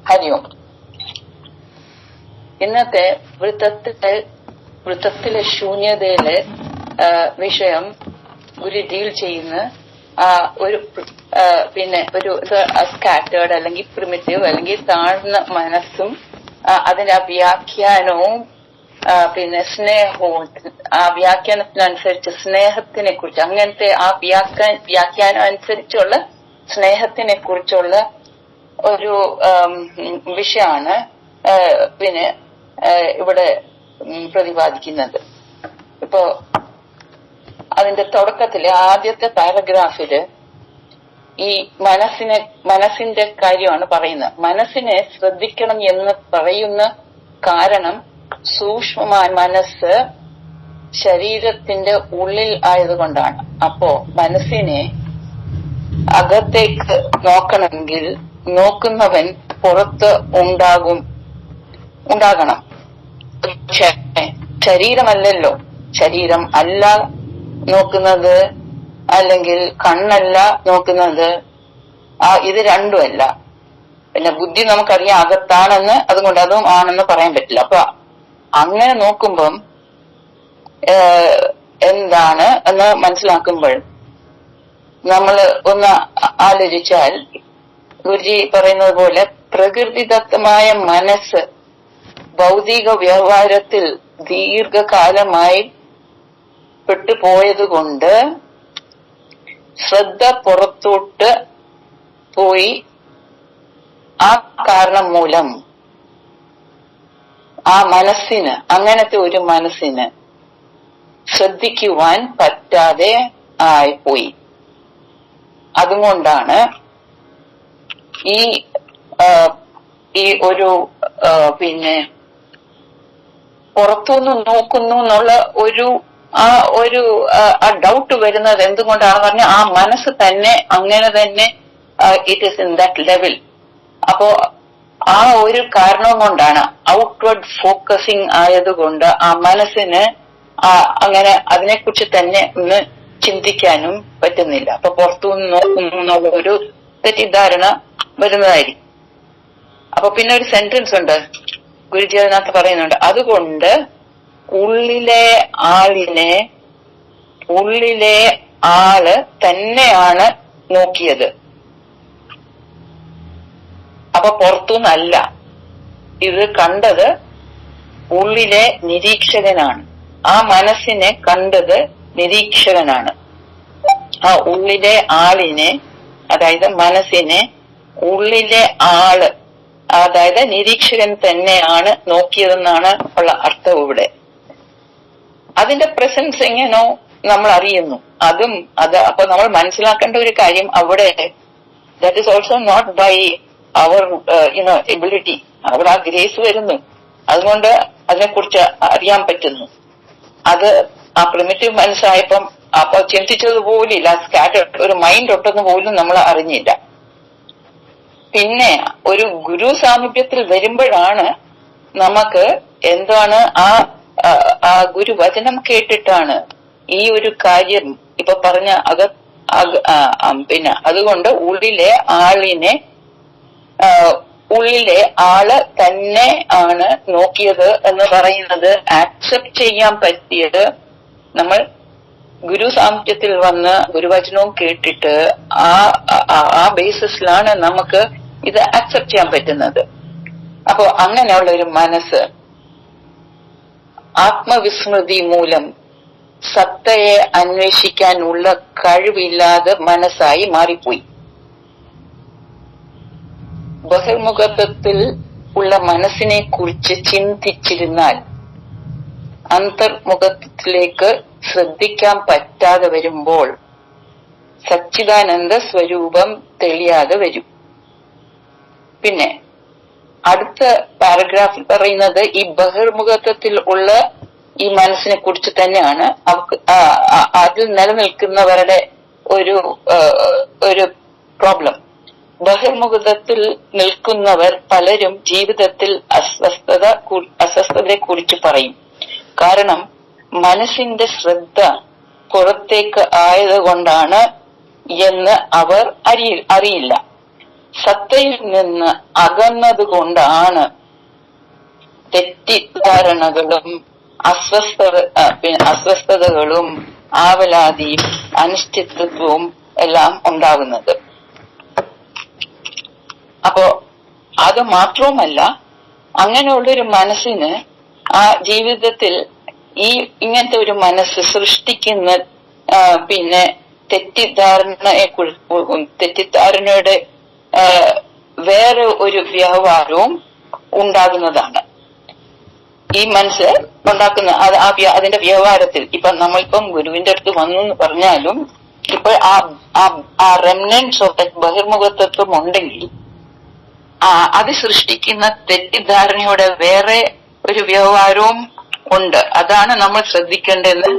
ഹരി ഓം. ഇന്നത്തെ വൃത്തത്തിലെ ശൂന്യതയിലെ വിഷയം ഗുരു ഡീൽ ചെയ്യുന്ന ഒരു സ്കാറ്റേർഡ് അല്ലെങ്കിൽ പ്രിമിറ്റീവ് അല്ലെങ്കിൽ താഴ്ന്ന മനസ്സും അതിന്റെ ആ വ്യാഖ്യാനവും സ്നേഹവും ആ വ്യാഖ്യാനത്തിനനുസരിച്ച് സ്നേഹത്തിനെ കുറിച്ച് അങ്ങനത്തെ ആ വ്യാഖ്യാനം അനുസരിച്ചുള്ള സ്നേഹത്തിനെ കുറിച്ചുള്ള ഒരു വിഷയമാണ് ഇവിടെ പ്രതിപാദിക്കുന്നത്. ഇപ്പോ അതിന്റെ തുടക്കത്തില് ആദ്യത്തെ പാരഗ്രാഫില് ഈ മനസ്സിന്റെ കാര്യമാണ് പറയുന്നത്. മനസ്സിനെ ശ്രദ്ധിക്കണം എന്ന് പറയുന്ന കാരണം സൂക്ഷ്മമായ മനസ്സ് ശരീരത്തിന്റെ ഉള്ളിൽ ആയതുകൊണ്ടാണ്. അപ്പോ മനസ്സിനെ അകത്തേക്ക് നോക്കണമെങ്കിൽ നോക്കുന്നവൻ പുറത്ത് ഉണ്ടാകണം. ശരീരമല്ലല്ലോ, ശരീരം അല്ല നോക്കുന്നത്, അല്ലെങ്കിൽ കണ്ണല്ല നോക്കുന്നത്, ഇത് രണ്ടുമല്ല. പിന്നെ ബുദ്ധി നമുക്കറിയാം അകത്താണെന്ന്, അതുകൊണ്ട് അതും ആണെന്ന് പറയാൻ പറ്റില്ല. അപ്പൊ അങ്ങനെ നോക്കുമ്പം എന്താണ് എന്ന് മനസ്സിലാക്കുമ്പോൾ നമ്മൾ ഒന്ന് ആലോചിച്ചാൽ ഗുരുജി പറയുന്നത് പോലെ പ്രകൃതിദത്തമായ മനസ്സ് ഭൗതിക വ്യവഹാരത്തിൽ ദീർഘകാലമായി പെട്ടുപോയതുകൊണ്ട് ശ്രദ്ധ പുറത്തോട്ട് പോയി. ആ കാരണം മൂലം ആ മനസ്സിന്, അങ്ങനത്തെ ഒരു മനസ്സിന് ശ്രദ്ധിക്കുവാൻ പറ്റാതെ ആയിപ്പോയി. അതുകൊണ്ടാണ് ഈ ഒരു പുറത്തുനിന്ന് നോക്കുന്നു എന്നുള്ള ഒരു ഡൗട്ട് വരുന്നത് എന്തുകൊണ്ടാണെന്ന് പറഞ്ഞാൽ ആ മനസ്സ് തന്നെ അങ്ങനെ തന്നെ it is in that level. അപ്പോ ആ ഒരു കാരണം കൊണ്ടാണ്, ഔട്ട്വേർഡ് ഫോക്കസിങ് ആയതുകൊണ്ട് ആ മനസ്സിന് അങ്ങനെ അതിനെക്കുറിച്ച് തന്നെ ഒന്ന് ചിന്തിക്കാനും പറ്റുന്നില്ല. അപ്പൊ പുറത്തുനിന്ന് നോക്കുന്നു എന്നുള്ള ഒരു തെറ്റിദ്ധാരണ വരുന്നതായിരിക്കും. അപ്പൊ പിന്നെ ഒരു സെന്റൻസ് ഉണ്ട്, ഗുരുജി അതിനകത്ത് പറയുന്നുണ്ട്, അതുകൊണ്ട് ഉള്ളിലെ ആള് തന്നെയാണ് നോക്കിയത്. അപ്പൊ പുറത്തുനിന്നല്ല, ഇത് കണ്ടത് ഉള്ളിലെ നിരീക്ഷകനാണ്. ആ മനസ്സിനെ കണ്ടത് നിരീക്ഷകനാണ്. ആ ഉള്ളിലെ ആളിനെ, അതായത് മനസ്സിനെ ഉള്ളിലെ ആള്, അതായത് നിരീക്ഷകൻ തന്നെയാണ് നോക്കിയതെന്നാണ് ഉള്ള അർത്ഥം ഇവിടെ. അതിന്റെ പ്രസൻസ് എങ്ങനോ നമ്മൾ അറിയുന്നു. അപ്പൊ നമ്മൾ മനസ്സിലാക്കേണ്ട ഒരു കാര്യം അവിടെ, that is also not by our ability. അവിടെ ആ ഗ്രേസ് വരുന്നു, അതുകൊണ്ട് അതിനെക്കുറിച്ച് അറിയാൻ പറ്റുന്നു. അത് ആ പ്രിമിറ്റീവ് മനസ്സായപ്പം അപ്പൊ ചിന്തിച്ചത് പോലില്ല, സ്കാറ്റേർഡ് ഒരു മൈൻഡ് ഉണ്ടെന്ന് പോലും നമ്മൾ അറിഞ്ഞില്ല. പിന്നെ ഒരു ഗുരു സാമീപ്യത്തിൽ വരുമ്പോഴാണ് നമുക്ക് എന്താണ് ആ ഗുരുവചനം കേട്ടിട്ടാണ് ഈ ഒരു കാര്യം ഇപ്പൊ പറഞ്ഞ അതുകൊണ്ട് ഉള്ളിലെ ആള് തന്നെ ആണ് നോക്കിയത് എന്ന് പറയുന്നത് ആക്സെപ്റ്റ് ചെയ്യാൻ പറ്റിയത് നമ്മൾ ഗുരു സാമീപ്യത്തിൽ വന്ന് ഗുരുവചനവും കേട്ടിട്ട് ആ ബേസിസിലാണ് നമുക്ക് ഇത് ആക്സെപ്റ്റ് ചെയ്യാൻ പറ്റുന്നത്. അപ്പോ അങ്ങനെയുള്ള ഒരു മനസ്സ് ആത്മവിസ്മൃതി മൂലം സത്തയെ അന്വേഷിക്കാനുള്ള കഴിവില്ലാതെ മനസ്സായി മാറിപ്പോയി. ബഹിർമുഖത്വത്തിൽ ഉള്ള മനസ്സിനെ കുറിച്ച് ചിന്തിച്ചിരുന്നാൽ അന്തർമുഖത്തിലേക്ക് ശ്രദ്ധിക്കാൻ പറ്റാതെ വരുമ്പോൾ സച്ചിദാനന്ദ സ്വരൂപം തെളിയാതെ വരും. പിന്നെ അടുത്ത പാരഗ്രാഫിൽ പറയുന്നത് ഈ ബഹിർമുഖത്വത്തിൽ ഉള്ള ഈ മനസ്സിനെ കുറിച്ച് തന്നെയാണ്. അതിൽ നിലനിൽക്കുന്നവരുടെ ഒരു പ്രോബ്ലം. ബഹിർമുഖത്തിൽ നിൽക്കുന്നവർ പലരും ജീവിതത്തിൽ അസ്വസ്ഥതയെ കുറിച്ച് പറയും. കാരണം മനസ്സിന്റെ ശ്രദ്ധ പുറത്തേക്ക് ആയതുകൊണ്ടാണ് എന്ന് അവർ അറിയില്ല. സത്തയിൽ നിന്ന് അകന്നതുകൊണ്ടാണ് തെറ്റിദ്ധാരണകളും അസ്വസ്ഥതകളും ആവലാതിയും അനിശ്ചിതത്വവും എല്ലാം ഉണ്ടാകുന്നത്. അപ്പോ അത് മാത്രവുമല്ല, അങ്ങനെയുള്ളൊരു മനസ്സിന് ആ ജീവിതത്തിൽ ഇങ്ങനത്തെ ഒരു മനസ്സ് സൃഷ്ടിക്കുന്ന പിന്നെ തെറ്റിദ്ധാരണയുടെ വേറെ ഒരു വ്യവഹാരവും ഉണ്ടാകുന്നതാണ്. ഈ മനസ്സ് ഉണ്ടാക്കുന്ന അതിന്റെ വ്യവഹാരത്തിൽ ഇപ്പൊ നമ്മളിപ്പം ഗുരുവിന്റെ അടുത്ത് വന്നു എന്ന് പറഞ്ഞാലും ഇപ്പൊ ആ റെമനൻസ് ഓഫ് ബഹിർമുഖത്വം ഉണ്ടെങ്കിൽ അത് സൃഷ്ടിക്കുന്ന തെറ്റിദ്ധാരണയുടെ വേറെ ഒരു വ്യവഹാരവും ഉണ്ട്. അതാണ് നമ്മൾ ശ്രദ്ധിക്കേണ്ടതെന്ന്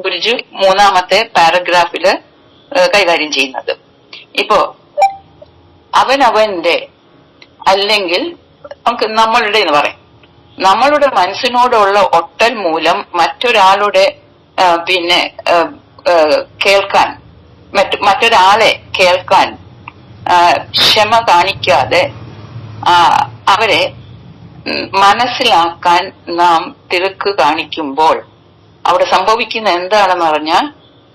ഗുരുജി 3-ാമത്തെ പാരഗ്രാഫില് കൈകാര്യം ചെയ്യുന്നത്. ഇപ്പോ അവനവന്റെ അല്ലെങ്കിൽ നമുക്ക് നമ്മളുടെ എന്ന് പറയും, നമ്മളുടെ മനസ്സിനോടുള്ള ഒട്ടൽ മൂലം മറ്റൊരാളുടെ പിന്നെ കേൾക്കാൻ മറ്റൊരാളെ കേൾക്കാൻ ക്ഷമ കാണിക്കാതെ അവരെ മനസ്സിലാക്കാൻ നാം തിരക്ക് കാണിക്കുമ്പോൾ അവിടെ സംഭവിക്കുന്ന എന്താണെന്ന് പറഞ്ഞാൽ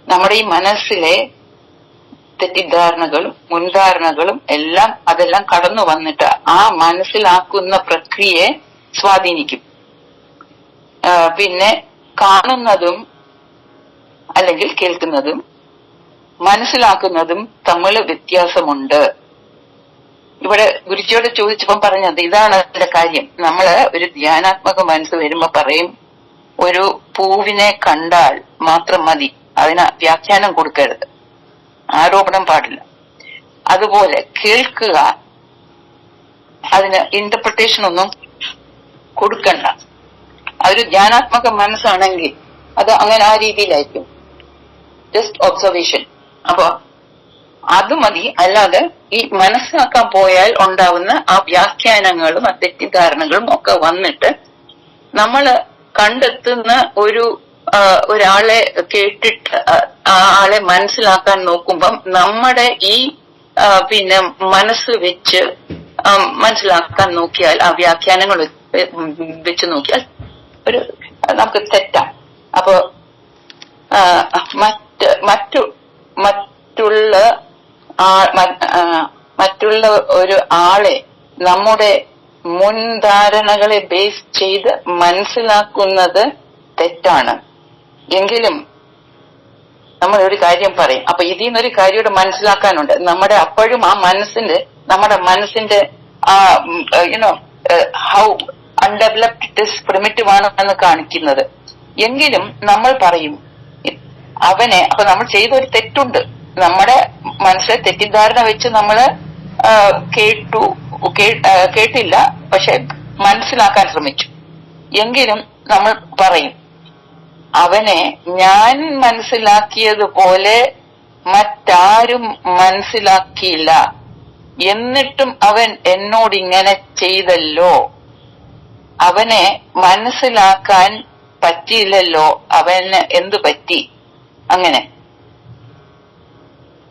നമ്മുടെ ഈ മനസ്സിലെ തെറ്റിദ്ധാരണകളും മുൻധാരണകളും അതെല്ലാം കടന്നു വന്നിട്ട് ആ മനസ്സിലാക്കുന്ന പ്രക്രിയയെ സ്വാധീനിക്കും. പിന്നെ കാണുന്നതും അല്ലെങ്കിൽ കേൾക്കുന്നതും മനസ്സിലാക്കുന്നതും തമ്മിൽ വ്യത്യാസമുണ്ട്. ഇവിടെ ഗുരുജിയോട് ചോദിച്ചപ്പം പറഞ്ഞത് ഇതാണ് അതിന്റെ കാര്യം. നമ്മള് ഒരു ധ്യാനാത്മക മനസ്സ് വരുമ്പോ പറയും, ഒരു പൂവിനെ കണ്ടാൽ മാത്രം മതി, അതിന് വ്യാഖ്യാനം കൊടുക്കരുത്, ആരോപണം പാടില്ല. അതുപോലെ കേൾക്കുക, അതിന് ഇന്റർപ്രിട്ടേഷൻ ഒന്നും കൊടുക്കണ്ട. അതൊരു ധ്യാനാത്മക മനസ്സാണെങ്കിൽ അത് അങ്ങനെ ആ രീതിയിലായിരിക്കും, ജസ്റ്റ് ഒബ്സർവേഷൻ. അപ്പൊ അത് മതി. അല്ലാതെ ഈ മനസ്സിലാക്കാൻ പോയാൽ ഉണ്ടാവുന്ന ആ വ്യാഖ്യാനങ്ങളും ആ തെറ്റിദ്ധാരണകളും ഒക്കെ വന്നിട്ട് നമ്മള് കണ്ടെത്തുന്ന ഒരാളെ കേട്ടിട്ട് ആ ആളെ മനസ്സിലാക്കാൻ നോക്കുമ്പം നമ്മുടെ ഈ പിന്നെ മനസ്സ് വെച്ച് മനസ്സിലാക്കാൻ നോക്കിയാൽ, ആ വ്യാഖ്യാനങ്ങൾ വെച്ച് നോക്കിയാൽ നമുക്ക് തെറ്റാണ്. അപ്പൊ മറ്റുള്ള ഒരു ആളെ നമ്മുടെ മുൻധാരണകളെ ബേസ് ചെയ്ത് മനസ്സിലാക്കുന്നത് തെറ്റാണ്. എങ്കിലും നമ്മൾ ഒരു കാര്യം പറയും, അപ്പൊ ഇതിൽ നിന്നൊരു കാര്യം മനസ്സിലാക്കാനുണ്ട്. അപ്പോഴും നമ്മുടെ മനസ്സിന്റെ how undeveloped it is, primitive ആണ് എന്ന് കാണിക്കുന്നത്. എങ്കിലും നമ്മൾ പറയും അപ്പൊ നമ്മൾ ചെയ്ത ഒരു തെറ്റുണ്ട്. നമ്മുടെ മനസ്സിലെ തെറ്റിദ്ധാരണ വെച്ച് നമ്മള് കേട്ടില്ല, പക്ഷെ മനസ്സിലാക്കാൻ ശ്രമിച്ചു. എങ്കിലും നമ്മൾ പറയും അവനെ ഞാൻ മനസ്സിലാക്കിയതുപോലെ മറ്റാരും മനസ്സിലാക്കിയില്ല, എന്നിട്ടും അവൻ എന്നോടിങ്ങനെ ചെയ്തല്ലോ, അവനെ മനസ്സിലാക്കാൻ പറ്റിയില്ലല്ലോ, അവന് എന്തു പറ്റി? അങ്ങനെ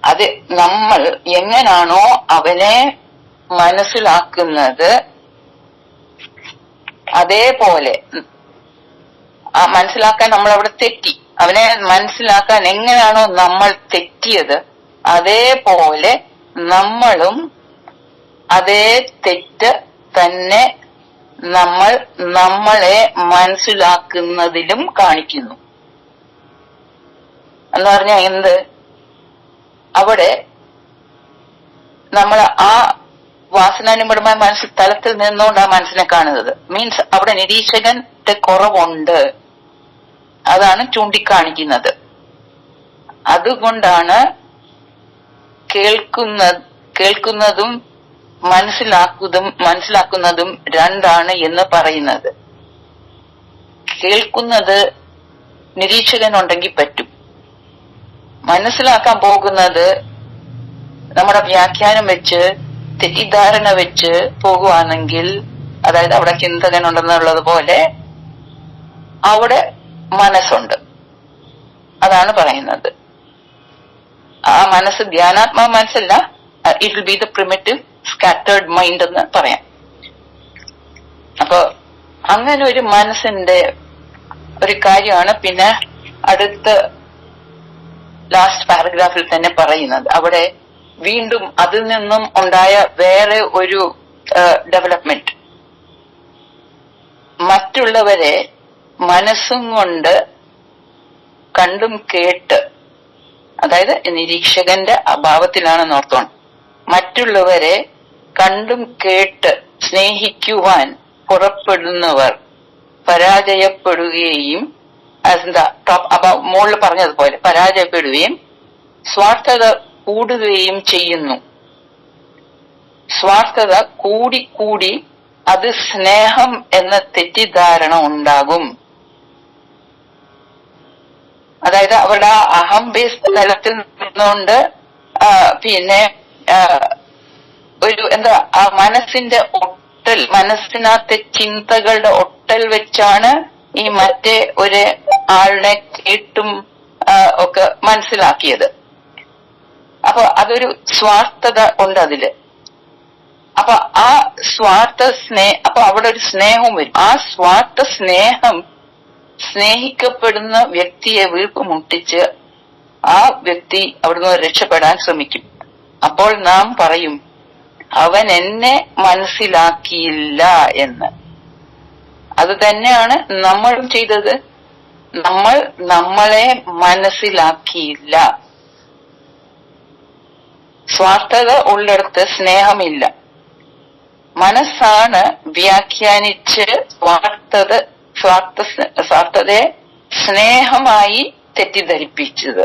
അത് നമ്മൾ എങ്ങനാണോ അവനെ മനസ്സിലാക്കുന്നത് അതേപോലെ മനസ്സിലാക്കാൻ നമ്മൾ അവിടെ തെറ്റി. അവനെ മനസ്സിലാക്കാൻ എങ്ങനെയാണോ നമ്മൾ തെറ്റിയത് അതേപോലെ നമ്മളും അതേ തെറ്റ് തന്നെ നമ്മളെ മനസ്സിലാക്കുന്നതിലും കാണിക്കുന്നു. എന്ന് പറഞ്ഞാൽ എന്ത്? അവിടെ നമ്മൾ ആ വാസനാനുപരമായ മനസ്സിൽ തലത്തിൽ നിന്നുകൊണ്ട് ആ മനസ്സിനെ കാണുന്നത്. മീൻസ് അവിടെ നിരീക്ഷകന്റെ കുറവുണ്ട്, അതാണ് ചൂണ്ടിക്കാണിക്കുന്നത്. അതുകൊണ്ടാണ് കേൾക്കുന്നതും മനസ്സിലാക്കുന്നതും രണ്ടാണ് എന്ന് പറയുന്നത്. കേൾക്കുന്നത് നിരീക്ഷകനുണ്ടെങ്കിൽ പറ്റും, മനസ്സിലാക്കാൻ പോകുന്നത് നമ്മുടെ വ്യാഖ്യാനം വെച്ച് തെറ്റിദ്ധാരണ വെച്ച് പോകുവാണെങ്കിൽ, അതായത് അവിടെ ചിന്തകനുണ്ടെന്നുള്ളത് പോലെ അവിടെ മനസ്സുണ്ട്. അതാണ് പറയുന്നത്. ആ മനസ്സ് ധ്യാനാത്മക മനസ്സല്ല, it will be the primitive scattered mind എന്ന് പറയാം. അപ്പൊ അങ്ങനെ ഒരു മനസ്സിന്റെ ഒരു കാര്യമാണ് പിന്നെ അടുത്ത ലാസ്റ്റ് പാരഗ്രാഫിൽ തന്നെ പറയുന്നത്. അവിടെ വീണ്ടും അതിൽ നിന്നും ഉണ്ടായ വേറെ ഒരു ഡെവലപ്മെന്റ്, മറ്റുള്ളവരെ മനസ്സും കൊണ്ട് കണ്ടും കേട്ട്, അതായത് നിരീക്ഷകന്റെ അഭാവത്തിലാണെന്ന് ഓർത്തോണം, മറ്റുള്ളവരെ കണ്ടും കേട്ട് സ്നേഹിക്കുവാൻ പുറപ്പെടുന്നവർ പരാജയപ്പെടുകയും, എന്താ മുകളിൽ പറഞ്ഞതുപോലെ പരാജയപ്പെടുകയും സ്വാർത്ഥത കൂടുകയും ചെയ്യുന്നു. സ്വാർത്ഥത കൂടിക്കൂടി അത് സ്നേഹം എന്ന തെറ്റിദ്ധാരണ ഉണ്ടാകും. അതായത് അവരുടെ അഹം ബേസ് തലത്തിൽ നിന്നുകൊണ്ട് പിന്നെ ഒരു എന്താ ആ മനസ്സിന്റെ ഒട്ടൽ, മനസ്സിനകത്തെ ചിന്തകളുടെ ഒട്ടൽ വെച്ചാണ് ഈ മറ്റേ ഒരു ആളുടെ കേട്ടും ഒക്കെ മനസ്സിലാക്കിയത്. അപ്പൊ അതൊരു സ്വാർത്ഥത ഉണ്ട് അതില്. അപ്പൊ ആ സ്വാർത്ഥ അപ്പൊ അവിടെ ഒരു സ്നേഹവും വരും. ആ സ്വാർത്ഥ സ്നേഹം സ്നേഹിക്കപ്പെടുന്ന വ്യക്തിയെ വീർപ്പ് മുട്ടിച്ച് ആ വ്യക്തി അവിടുന്ന് രക്ഷപ്പെടാൻ ശ്രമിക്കും. അപ്പോൾ നാം പറയും, അവൻ എന്നെ മനസ്സിലാക്കിയില്ല എന്ന്. അത് തന്നെയാണ് നമ്മളും ചെയ്തത്. നമ്മൾ നമ്മളെ മനസ്സിലാക്കിയില്ല. സ്വാർത്ഥത ഉള്ളിടത്ത് സ്നേഹമില്ല. മനസ്സാണ് വ്യാഖ്യാനിച്ച് സ്വാർത്ഥതയെ സ്നേഹമായി തെറ്റിദ്ധരിപ്പിച്ചത്.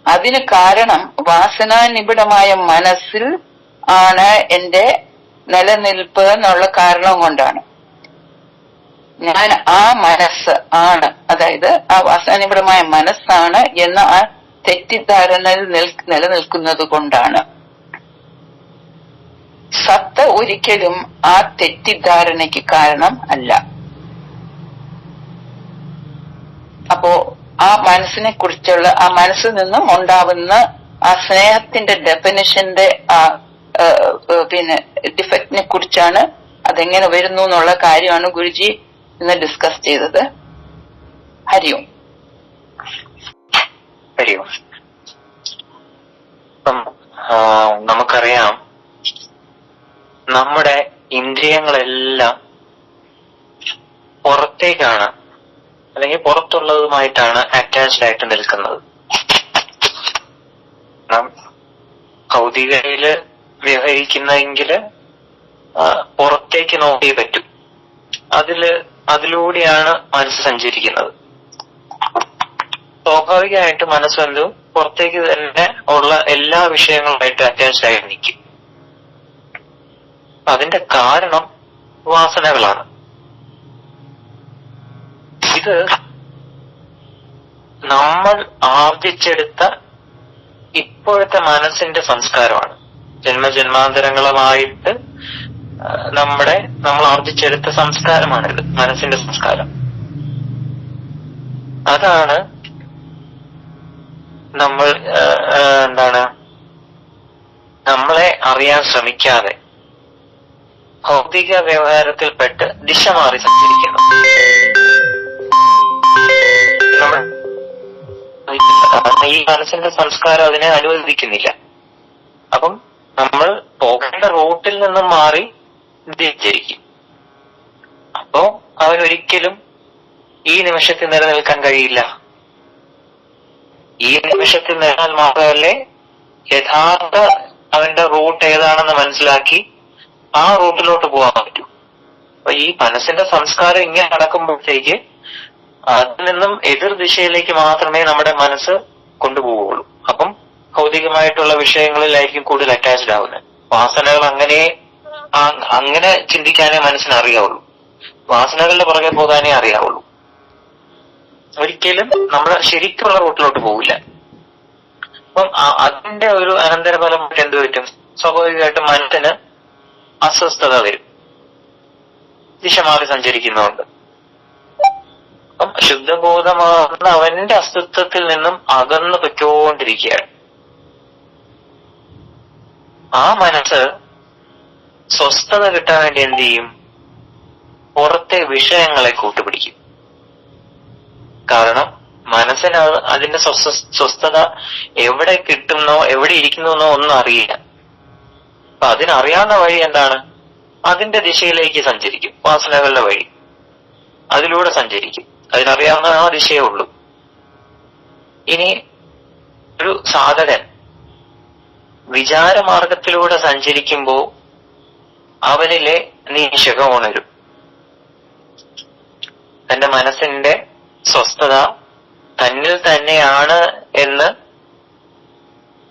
അതിന് കാരണം വാസനാനിബിഡമായ മനസ്സിൽ ആണ് എന്റെ നിലനിൽപ്പ് എന്നുള്ള കാരണം കൊണ്ടാണ്. ഞാൻ ആ മനസ്സ് ആണ്, അതായത് ആ വാസനാനിബിഡമായ മനസ്സാണ് എന്ന ആ തെറ്റിദ്ധാരണയിൽ നിലനിൽക്കുന്നത് കൊണ്ടാണ്. സത്ത ഒരിക്കലും ആ തെറ്റിദ്ധാരണയ്ക്ക് കാരണം അല്ല. അപ്പോ ആ മനസ്സിനെ കുറിച്ചുള്ള, ആ മനസ്സിൽ നിന്നും ഉണ്ടാവുന്ന ആ സ്നേഹത്തിന്റെ ഡെഫിനിഷന്റെ ആ പിന്നെ ഡിഫക്റ്റിനെ കുറിച്ചാണ്, അതെങ്ങനെ വരുന്നു എന്നുള്ള കാര്യമാണ് ഗുരുജി ഇന്ന് ഡിസ്കസ് ചെയ്തത്. ഹരിയോം. ഹരിയോം. നമുക്കറിയാം, നമ്മുടെ ഇന്ദ്രിയങ്ങളെല്ലാം പുറത്തേക്കാണ്, അല്ലെങ്കിൽ പുറത്തുള്ളതുമായിട്ടാണ് അറ്റാച്ച്ഡ് ആയിട്ട് നിൽക്കുന്നത്. നാം ഭൗതികയില് വ്യവഹരിക്കുന്നെങ്കില് പുറത്തേക്ക് നോക്കിയേ പറ്റൂ. അതിലൂടെയാണ് മനസ്സ് സഞ്ചരിക്കുന്നത്. സ്വാഭാവികമായിട്ട് മനസ്സെന്തു പുറത്തേക്ക് തന്നെ ഉള്ള എല്ലാ വിഷയങ്ങളുമായിട്ട് അറ്റാച്ച്ഡ് ആയി നിൽക്കും. അതിന്റെ കാരണം വാസനകളാണ്. ഇത് നമ്മൾ ആർജിച്ചെടുത്ത ഇപ്പോഴത്തെ മനസ്സിന്റെ സംസ്കാരമാണ്. ജന്മജന്മാന്തരങ്ങളുമായിട്ട് നമ്മൾ ആർജിച്ചെടുത്ത സംസ്കാരമാണിത്, മനസ്സിന്റെ സംസ്കാരം. അതാണ് നമ്മൾ നമ്മളെ അറിയാൻ ശ്രമിക്കാതെ ഭൗതിക വ്യവഹാരത്തിൽപ്പെട്ട് ദിശ മാറി സഞ്ചരിക്കുന്നു. ഈ മനസ്സിന്റെ സംസ്കാരം അതിനെ അനുവദിക്കുന്നില്ല. അപ്പം നമ്മൾ പോകേണ്ട റൂട്ടിൽ നിന്നും മാറി സഞ്ചരിക്കും. അപ്പോ അവനൊരിക്കലും ഈ നിമിഷത്തിൽ നിലനിൽക്കാൻ കഴിയില്ല. ഈ നിമിഷത്തിൽ നിന്നാൽ മാത്രമല്ലേ യഥാർത്ഥ അവന്റെ റൂട്ട് ഏതാണെന്ന് മനസ്സിലാക്കി ആ റൂട്ടിലോട്ട് പോകാൻ പറ്റൂ. അപ്പൊ ഈ മനസ്സിന്റെ സംസ്കാരം ഇങ്ങനെ നടക്കുമ്പോഴത്തേക്ക് അതിൽ നിന്നും എതിർ ദിശയിലേക്ക് മാത്രമേ നമ്മുടെ മനസ്സ് കൊണ്ടുപോവുള്ളൂ. അപ്പം ഭൗതികമായിട്ടുള്ള വിഷയങ്ങളിലായിരിക്കും കൂടുതൽ അറ്റാച്ച്ഡ് ആവുന്നത്. വാസനകൾ അങ്ങനെ ചിന്തിക്കാനേ മനസ്സിന് അറിയാവുള്ളൂ. വാസനകളുടെ പുറകെ പോകാനേ അറിയാവുള്ളൂ. ഒരിക്കലും നമ്മൾ ശരിക്കുള്ള റൂട്ടിലോട്ട് പോകില്ല. അപ്പം അതിന്റെ ഒരു അനന്തരഫലമായിട്ട് എന്ത് പറ്റും? സ്വാഭാവികമായിട്ടും മനസ്സിന് അസ്വസ്ഥത വരും, ദിശ മാറി സഞ്ചരിക്കുന്നതുകൊണ്ട്. അപ്പം ശുദ്ധബോധമാകുന്ന അവന്റെ അസ്തിത്വത്തിൽ നിന്നും അകന്നു പൊയ്ക്കൊണ്ടിരിക്കുകയാണ്. ആ മനസ്സ് സ്വസ്ഥത കിട്ടാൻ വേണ്ടി എന്ത് ചെയ്യും? പുറത്തെ വിഷയങ്ങളെ കൂട്ടുപിടിക്കും. കാരണം മനസ്സിന് അതിന്റെ സ്വസ്ഥത എവിടെ കിട്ടുന്നോ എവിടെ ഇരിക്കുന്നോ ഒന്നും അറിയില്ല. അപ്പൊ അതിനറിയാവുന്ന വഴി എന്താണ്? അതിന്റെ ദിശയിലേക്ക് സഞ്ചരിക്കും. വാസനകളുടെ വഴി അതിലൂടെ സഞ്ചരിക്കും. അതിനറിയാവുന്ന ആ ദിശയേ ഉള്ളൂ. ഇനി ഒരു സാധകൻ വിചാരമാർഗത്തിലൂടെ സഞ്ചരിക്കുമ്പോ അവനിലെ നീശകം ഉണരും. തന്റെ മനസ്സിന്റെ സ്വസ്ഥത തന്നിൽ തന്നെയാണ് എന്ന്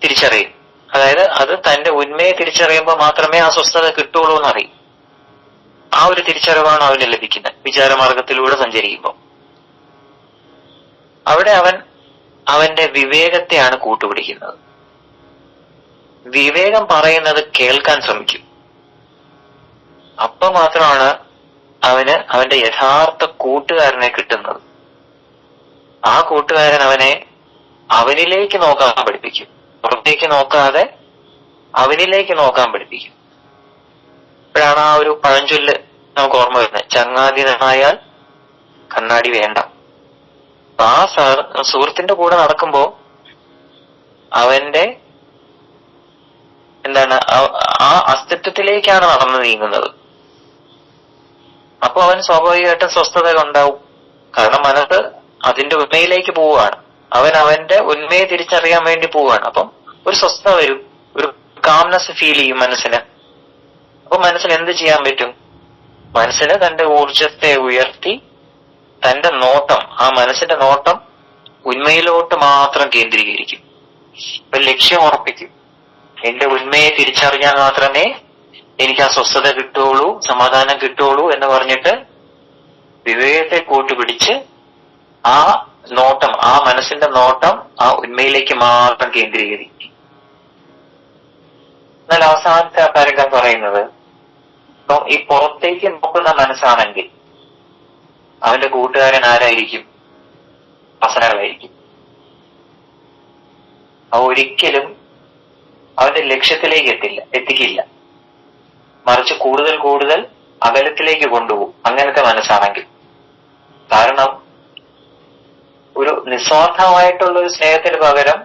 തിരിച്ചറിയും. അതായത് അത് തന്റെ ഉന്മയെ തിരിച്ചറിയുമ്പോൾ മാത്രമേ ആ സ്വസ്ഥത കിട്ടുള്ളൂ എന്നറിയും. ആ ഒരു തിരിച്ചറിവാണ് അവന് ലഭിക്കുന്നത് വിചാരമാർഗത്തിലൂടെ സഞ്ചരിക്കുമ്പോൾ. അവിടെ അവന്റെ വിവേകത്തെയാണ് കൂട്ടുപിടിക്കുന്നത്. വിവേകം പറയുന്നത് കേൾക്കാൻ ശ്രമിക്കും. അപ്പൊ മാത്രമാണ് അവന് അവന്റെ യഥാർത്ഥ കൂട്ടുകാരനെ കിട്ടുന്നത്. ആ കൂട്ടുകാരൻ അവനെ അവനിലേക്ക് നോക്കാൻ പഠിപ്പിക്കും. പുറത്തേക്ക് നോക്കാതെ അവനിലേക്ക് നോക്കാൻ പഠിപ്പിക്കും. ഇപ്പോഴാണ് ആ ഒരു പഴഞ്ചൊല്ല് നമുക്ക് ഓർമ്മ വരുന്നത്, ചങ്ങാതി നന്നായാൽ കണ്ണാടി വേണ്ട. അപ്പൊ ആ സുഹൃത്തിന്റെ കൂടെ നടക്കുമ്പോ അവന്റെ എന്താണ് ആ അസ്തിത്വത്തിലേക്കാണ് നടന്നു നീങ്ങുന്നത്. അപ്പൊ അവൻ സ്വാഭാവികമായിട്ടും സ്വസ്ഥത ഉണ്ടാവും. കാരണം മനസ്സ് അതിന്റെ ഉന്മയിലേക്ക് പോവുകയാണ്. അവന്റെ ഉന്മയെ തിരിച്ചറിയാൻ വേണ്ടി പോവുകയാണ്. അപ്പം ഒരു സ്വസ്ഥത വരും, ഒരു കാംനെസ് ഫീൽ ചെയ്യും മനസ്സിന്. അപ്പൊ മനസ്സിന് എന്ത് ചെയ്യാൻ പറ്റും? മനസ്സിന് തന്റെ ഊർജത്തെ ഉയർത്തി തന്റെ നോട്ടം, ആ മനസ്സിന്റെ നോട്ടം ഉന്മയിലോട്ട് മാത്രം കേന്ദ്രീകരിക്കും. ഒരു ലക്ഷ്യം ഉറപ്പിക്കും. എന്റെ ഉന്മയെ തിരിച്ചറിഞ്ഞാൽ മാത്രമേ എനിക്ക് ആ സ്വസ്ഥത കിട്ടുള്ളൂ, സമാധാനം കിട്ടുള്ളൂ എന്ന് പറഞ്ഞിട്ട് വിവേകത്തെ കൂട്ടുപിടിച്ച് ആ നോട്ടം, ആ മനസ്സിന്റെ നോട്ടം ആ ഉന്മയിലേക്ക് മാത്രം കേന്ദ്രീകരിക്കും. എന്നാൽ അവസാനത്തെ പാരഗ്രാഫ് പറയുന്നത്, ഇപ്പം ഈ പുറത്തേക്ക് നോക്കുന്ന മനസ്സാണെങ്കിൽ അവന്റെ കൂട്ടുകാരൻ ആരായിരിക്കും? വാസനകളായിരിക്കും. അവ ഒരിക്കലും അവന്റെ ലക്ഷ്യത്തിലേക്ക് എത്തിക്കില്ല. മറിച്ച് കൂടുതൽ കൂടുതൽ അകലത്തിലേക്ക് കൊണ്ടുപോകും അങ്ങനത്തെ മനസ്സാണെങ്കിൽ. കാരണം ഒരു നിസ്വാർത്ഥമായിട്ടുള്ള ഒരു സ്നേഹത്തിന് പകരം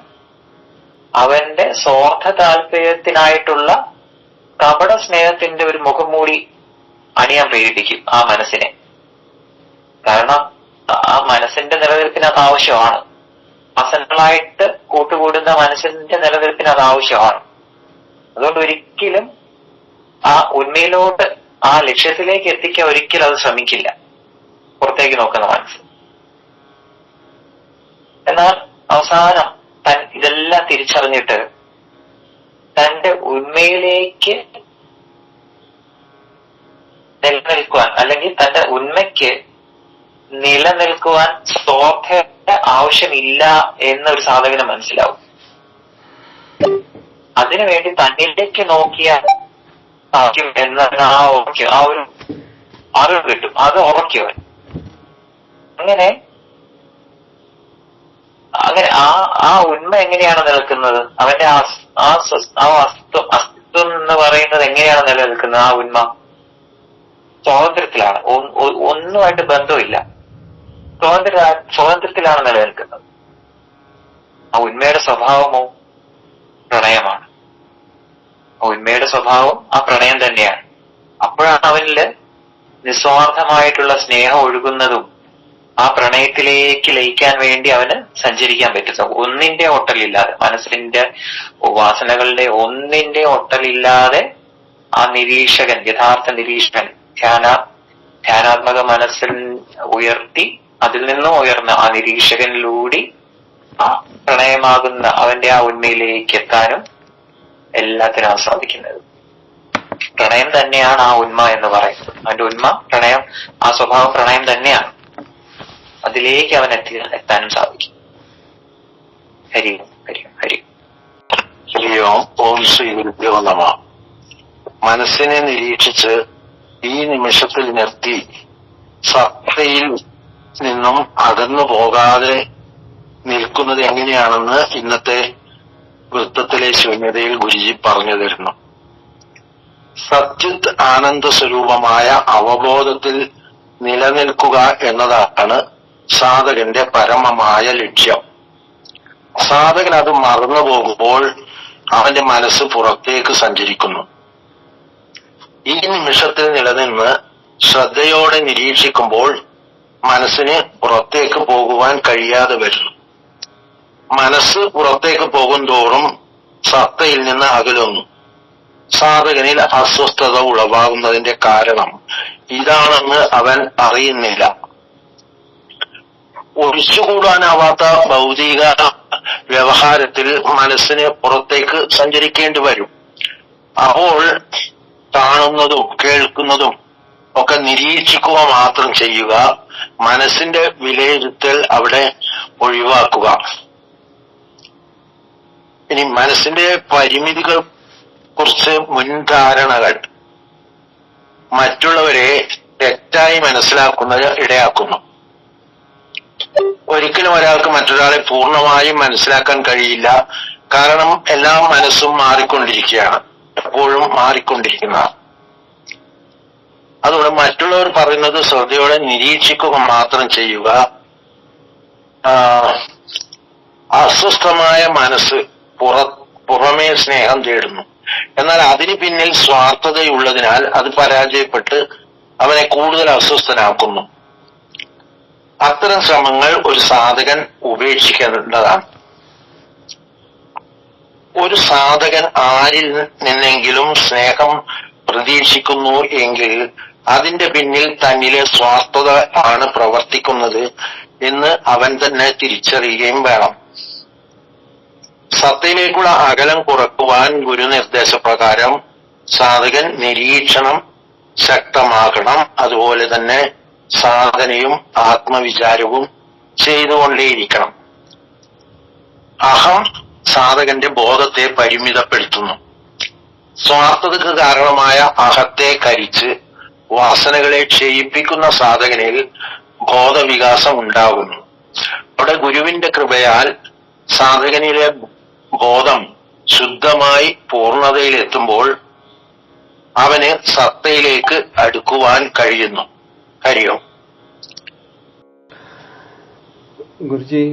അവന്റെ സ്വാർത്ഥ താല്പര്യത്തിനായിട്ടുള്ള കപട സ്നേഹത്തിന്റെ ഒരു മുഖം മൂടി അണിയാൻ പ്രേരിപ്പിക്കും ആ മനസ്സിനെ. കാരണം ആ മനസ്സിന്റെ നിലനിൽപ്പിന് അത് ആവശ്യമാണ്. വാസനകളായിട്ട് കൂട്ടുകൂടുന്ന മനസ്സിന്റെ നിലനിൽപ്പിന് അത് ആവശ്യമാണ്. അതുകൊണ്ട് ഒരിക്കലും ആ ഉന്മയിലോട്ട്, ആ ലക്ഷ്യത്തിലേക്ക് എത്തിക്കാൻ ഒരിക്കലും അത് ശ്രമിക്കില്ല പുറത്തേക്ക് നോക്കുന്ന മനസ്സ്. എന്നാൽ അവസാനം ഇതെല്ലാം തിരിച്ചറിഞ്ഞിട്ട് തന്റെ ഉന്മയിലേക്ക് നിലനിൽക്കുവാൻ, അല്ലെങ്കിൽ തന്റെ ഉന്മയ്ക്ക് നിലനിൽക്കുവാൻ സ്വാർത്ഥയുടെ ആവശ്യമില്ല എന്നൊരു സാധകന് മനസ്സിലാവും. അതിനുവേണ്ടി തന്നിലേക്ക് നോക്കിയാൽ സാധിക്കും എന്നതിന് ആ ഒരു അറിവ് കിട്ടും. അത് ഉറക്കിയവൻ അങ്ങനെ ആ ഉന്മ എങ്ങനെയാണ് നിൽക്കുന്നത്? അവന്റെ അസ്തിത്വം എന്ന് പറയുന്നത് എങ്ങനെയാണ് നിലനിൽക്കുന്നത്? ആ ഉന്മ സ്വാതന്ത്ര്യത്തിലാണ്. ഒന്നുമായിട്ട് ബന്ധമില്ല. സ്വാതന്ത്ര്യത്തിലാണ് നിലനിൽക്കുന്നത്. ആ ഉന്മയുടെ സ്വഭാവമോ പ്രണയമാണ്. ആ ഉന്മയുടെ സ്വഭാവം ആ പ്രണയം തന്നെയാണ്. അപ്പോഴാണ് അവനില് നിസ്വാർത്ഥമായിട്ടുള്ള സ്നേഹം ഒഴുകുന്നതും ആ പ്രണയത്തിലേക്ക് ലയിക്കാൻ വേണ്ടി അവന് സഞ്ചരിക്കാൻ പറ്റും. ഒന്നിന്റെ ഒട്ടലില്ലാതെ, മനസ്സിന്റെ വാസനകളുടെ ഒന്നിന്റെ ഒട്ടലില്ലാതെ ആ നിരീക്ഷകൻ, യഥാർത്ഥ നിരീക്ഷകൻ, ധ്യാനാത്മക മനസ്സിൽ ഉയർത്തി അതിൽ നിന്നും ഉയർന്ന ആ നിരീക്ഷകനിലൂടെ ആ പ്രണയമാകുന്ന അവന്റെ ആ ഉന്മയിലേക്ക് എത്താനും എല്ലാത്തിനും സാധിക്കുന്നത്. പ്രണയം തന്നെയാണ് ആ ഉന്മ എന്ന് പറയുന്നത്. അവന്റെ ഉന്മ പ്രണയം, ആ സ്വഭാവം പ്രണയം തന്നെയാണ്. അതിലേക്ക് അവൻ എത്താനും സാധിക്കും. ഹരി ഹരി ഹരി ഹരി ഓം. ഓം ശ്രീ ഗുരുഭ്യോ നമഃ. മനസ്സിനെ നിരീക്ഷിച്ച് ഈ നിമിഷത്തിൽ നിർത്തി സത്തയിൽ നിന്നും അകന്നു പോകാതെ നിൽക്കുന്നത് എങ്ങനെയാണെന്ന് ഇന്നത്തെ വൃത്തത്തിലെ ശൂന്യതയിൽ ഗുരുജി പറഞ്ഞു തരുന്നു. സച്ചിത് ആനന്ദ സ്വരൂപമായ അവബോധത്തിൽ നിലനിൽക്കുക എന്നതാണ് സാധകന്റെ പരമമായ ലക്ഷ്യം. സാധകൻ അത് മറന്നു പോകുമ്പോൾ അവന്റെ മനസ്സ് പുറത്തേക്ക് സഞ്ചരിക്കുന്നു. ഈ നിമിഷത്തിൽ നിലനിന്ന് ശ്രദ്ധയോടെ നിരീക്ഷിക്കുമ്പോൾ മനസ്സിന് പുറത്തേക്ക് പോകുവാൻ കഴിയാതെ വരുന്നു. മനസ്സ് പുറത്തേക്ക് പോകുന്തോറും സത്തയിൽ നിന്ന് അകലുന്നു. സാധകനിൽ അസ്വസ്ഥത ഉളവാകുന്നതിന്റെ കാരണം ഇതാണെന്ന് അവൻ അറിയുന്നില്ല. ഒഴിച്ചുകൂടാനാവാത്ത ഭൗതിക വ്യവഹാരത്തിൽ മനസ്സിന് പുറത്തേക്ക് സഞ്ചരിക്കേണ്ടി വരും. അപ്പോൾ കാണുന്നതും കേൾക്കുന്നതും ഒക്കെ നിരീക്ഷിക്കുക മാത്രം ചെയ്യുക. മനസ്സിന്റെ വിലയിരുത്തൽ അവിടെ ഒഴിവാക്കുക. ഇനി മനസ്സിന്റെ പരിമിതികൾ കുറിച്ച് മുൻധാരണകൾ മറ്റുള്ളവരെ തെറ്റായി മനസ്സിലാക്കുന്നത് ഇടയാക്കുന്നു. ഒരിക്കലും ഒരാൾക്ക് മറ്റൊരാളെ പൂർണ്ണമായും മനസ്സിലാക്കാൻ കഴിയില്ല. കാരണം എല്ലാ മനസ്സും മാറിക്കൊണ്ടിരിക്കുകയാണ്, എപ്പോഴും മാറിക്കൊണ്ടിരിക്കുന്നതാണ്. അതുകൊണ്ട് മറ്റുള്ളവർ പറയുന്നത് ശ്രദ്ധയോടെ നിരീക്ഷിക്കുക മാത്രം ചെയ്യുക. അസ്വസ്ഥമായ മനസ്സ് പുറമേ സ്നേഹം തേടുന്നു. എന്നാൽ അതിന് പിന്നിൽ സ്വാർത്ഥതയുള്ളതിനാൽ അത് പരാജയപ്പെട്ട് അവനെ കൂടുതൽ അസ്വസ്ഥനാക്കുന്നു. അത്തരം ശ്രമങ്ങൾ ഒരു സാധകൻ ഉപേക്ഷിക്കേണ്ടതാണ്. ഒരു സാധകൻ ആരിൽ നിന്നെങ്കിലും സ്നേഹം പ്രതീക്ഷിക്കുന്നു എങ്കിൽ അതിന്റെ പിന്നിൽ തന്നിലെ സ്വാർത്ഥത ആണ് പ്രവർത്തിക്കുന്നത് എന്ന് അവൻ തന്നെ തിരിച്ചറിയുകയും വേണം. സത്തയിലേക്കുള്ള അകലം കുറക്കുവാൻ ഗുരുനിർദ്ദേശപ്രകാരം സാധകൻ നിരീക്ഷണം ശക്തമാക്കണം. അതുപോലെ തന്നെ സാധനയും ആത്മവിചാരവും ചെയ്തുകൊണ്ടേയിരിക്കണം. അഹം സാധകന്റെ ബോധത്തെ പരിമിതപ്പെടുത്തുന്നു. സ്വാർത്ഥതയ്ക്ക് കാരണമായ അഹത്തെ കരിച്ച് വാസനകളെ ക്ഷയിപ്പിക്കുന്ന സാധകനിൽ ബോധവികാസം ഉണ്ടാകുന്നു. അവിടെ ഗുരുവിന്റെ കൃപയാൽ സാധകനിലെ ബോധം ശുദ്ധമായി പൂർണ്ണതയിലെത്തുമ്പോൾ അവന് സത്തയിലേക്ക് അടുക്കുവാൻ കഴിയും. ഗുരുജി,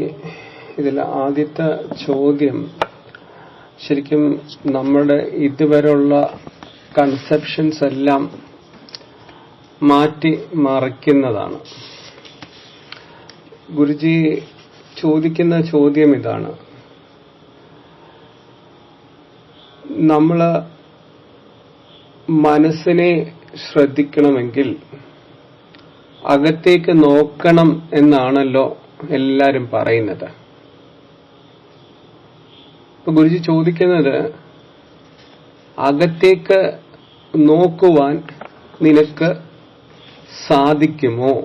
ഇതിൽ ആദ്യത്തെ ചോദ്യം ശരിക്കും നമ്മുടെ ഇതുവരെയുള്ള കൺസെപ്ഷൻസ് എല്ലാം മാറ്റി മറിക്കുന്നതാണ്. ഗുരുജി ചോദിക്കുന്ന ചോദ്യം ഇതാണ്: നമ്മൾ മനസ്സിനെ ശ്രദ്ധിക്കണമെങ്കിൽ അകത്തേക്ക് നോക്കണം എന്നാണല്ലോ എല്ലാരും പറയുന്നത്. ഇപ്പൊ ഗുരുജി ചോദിക്കുന്നത്, അകത്തേക്ക് നോക്കുവാൻ നിനക്ക് സാധിക്കുമോ?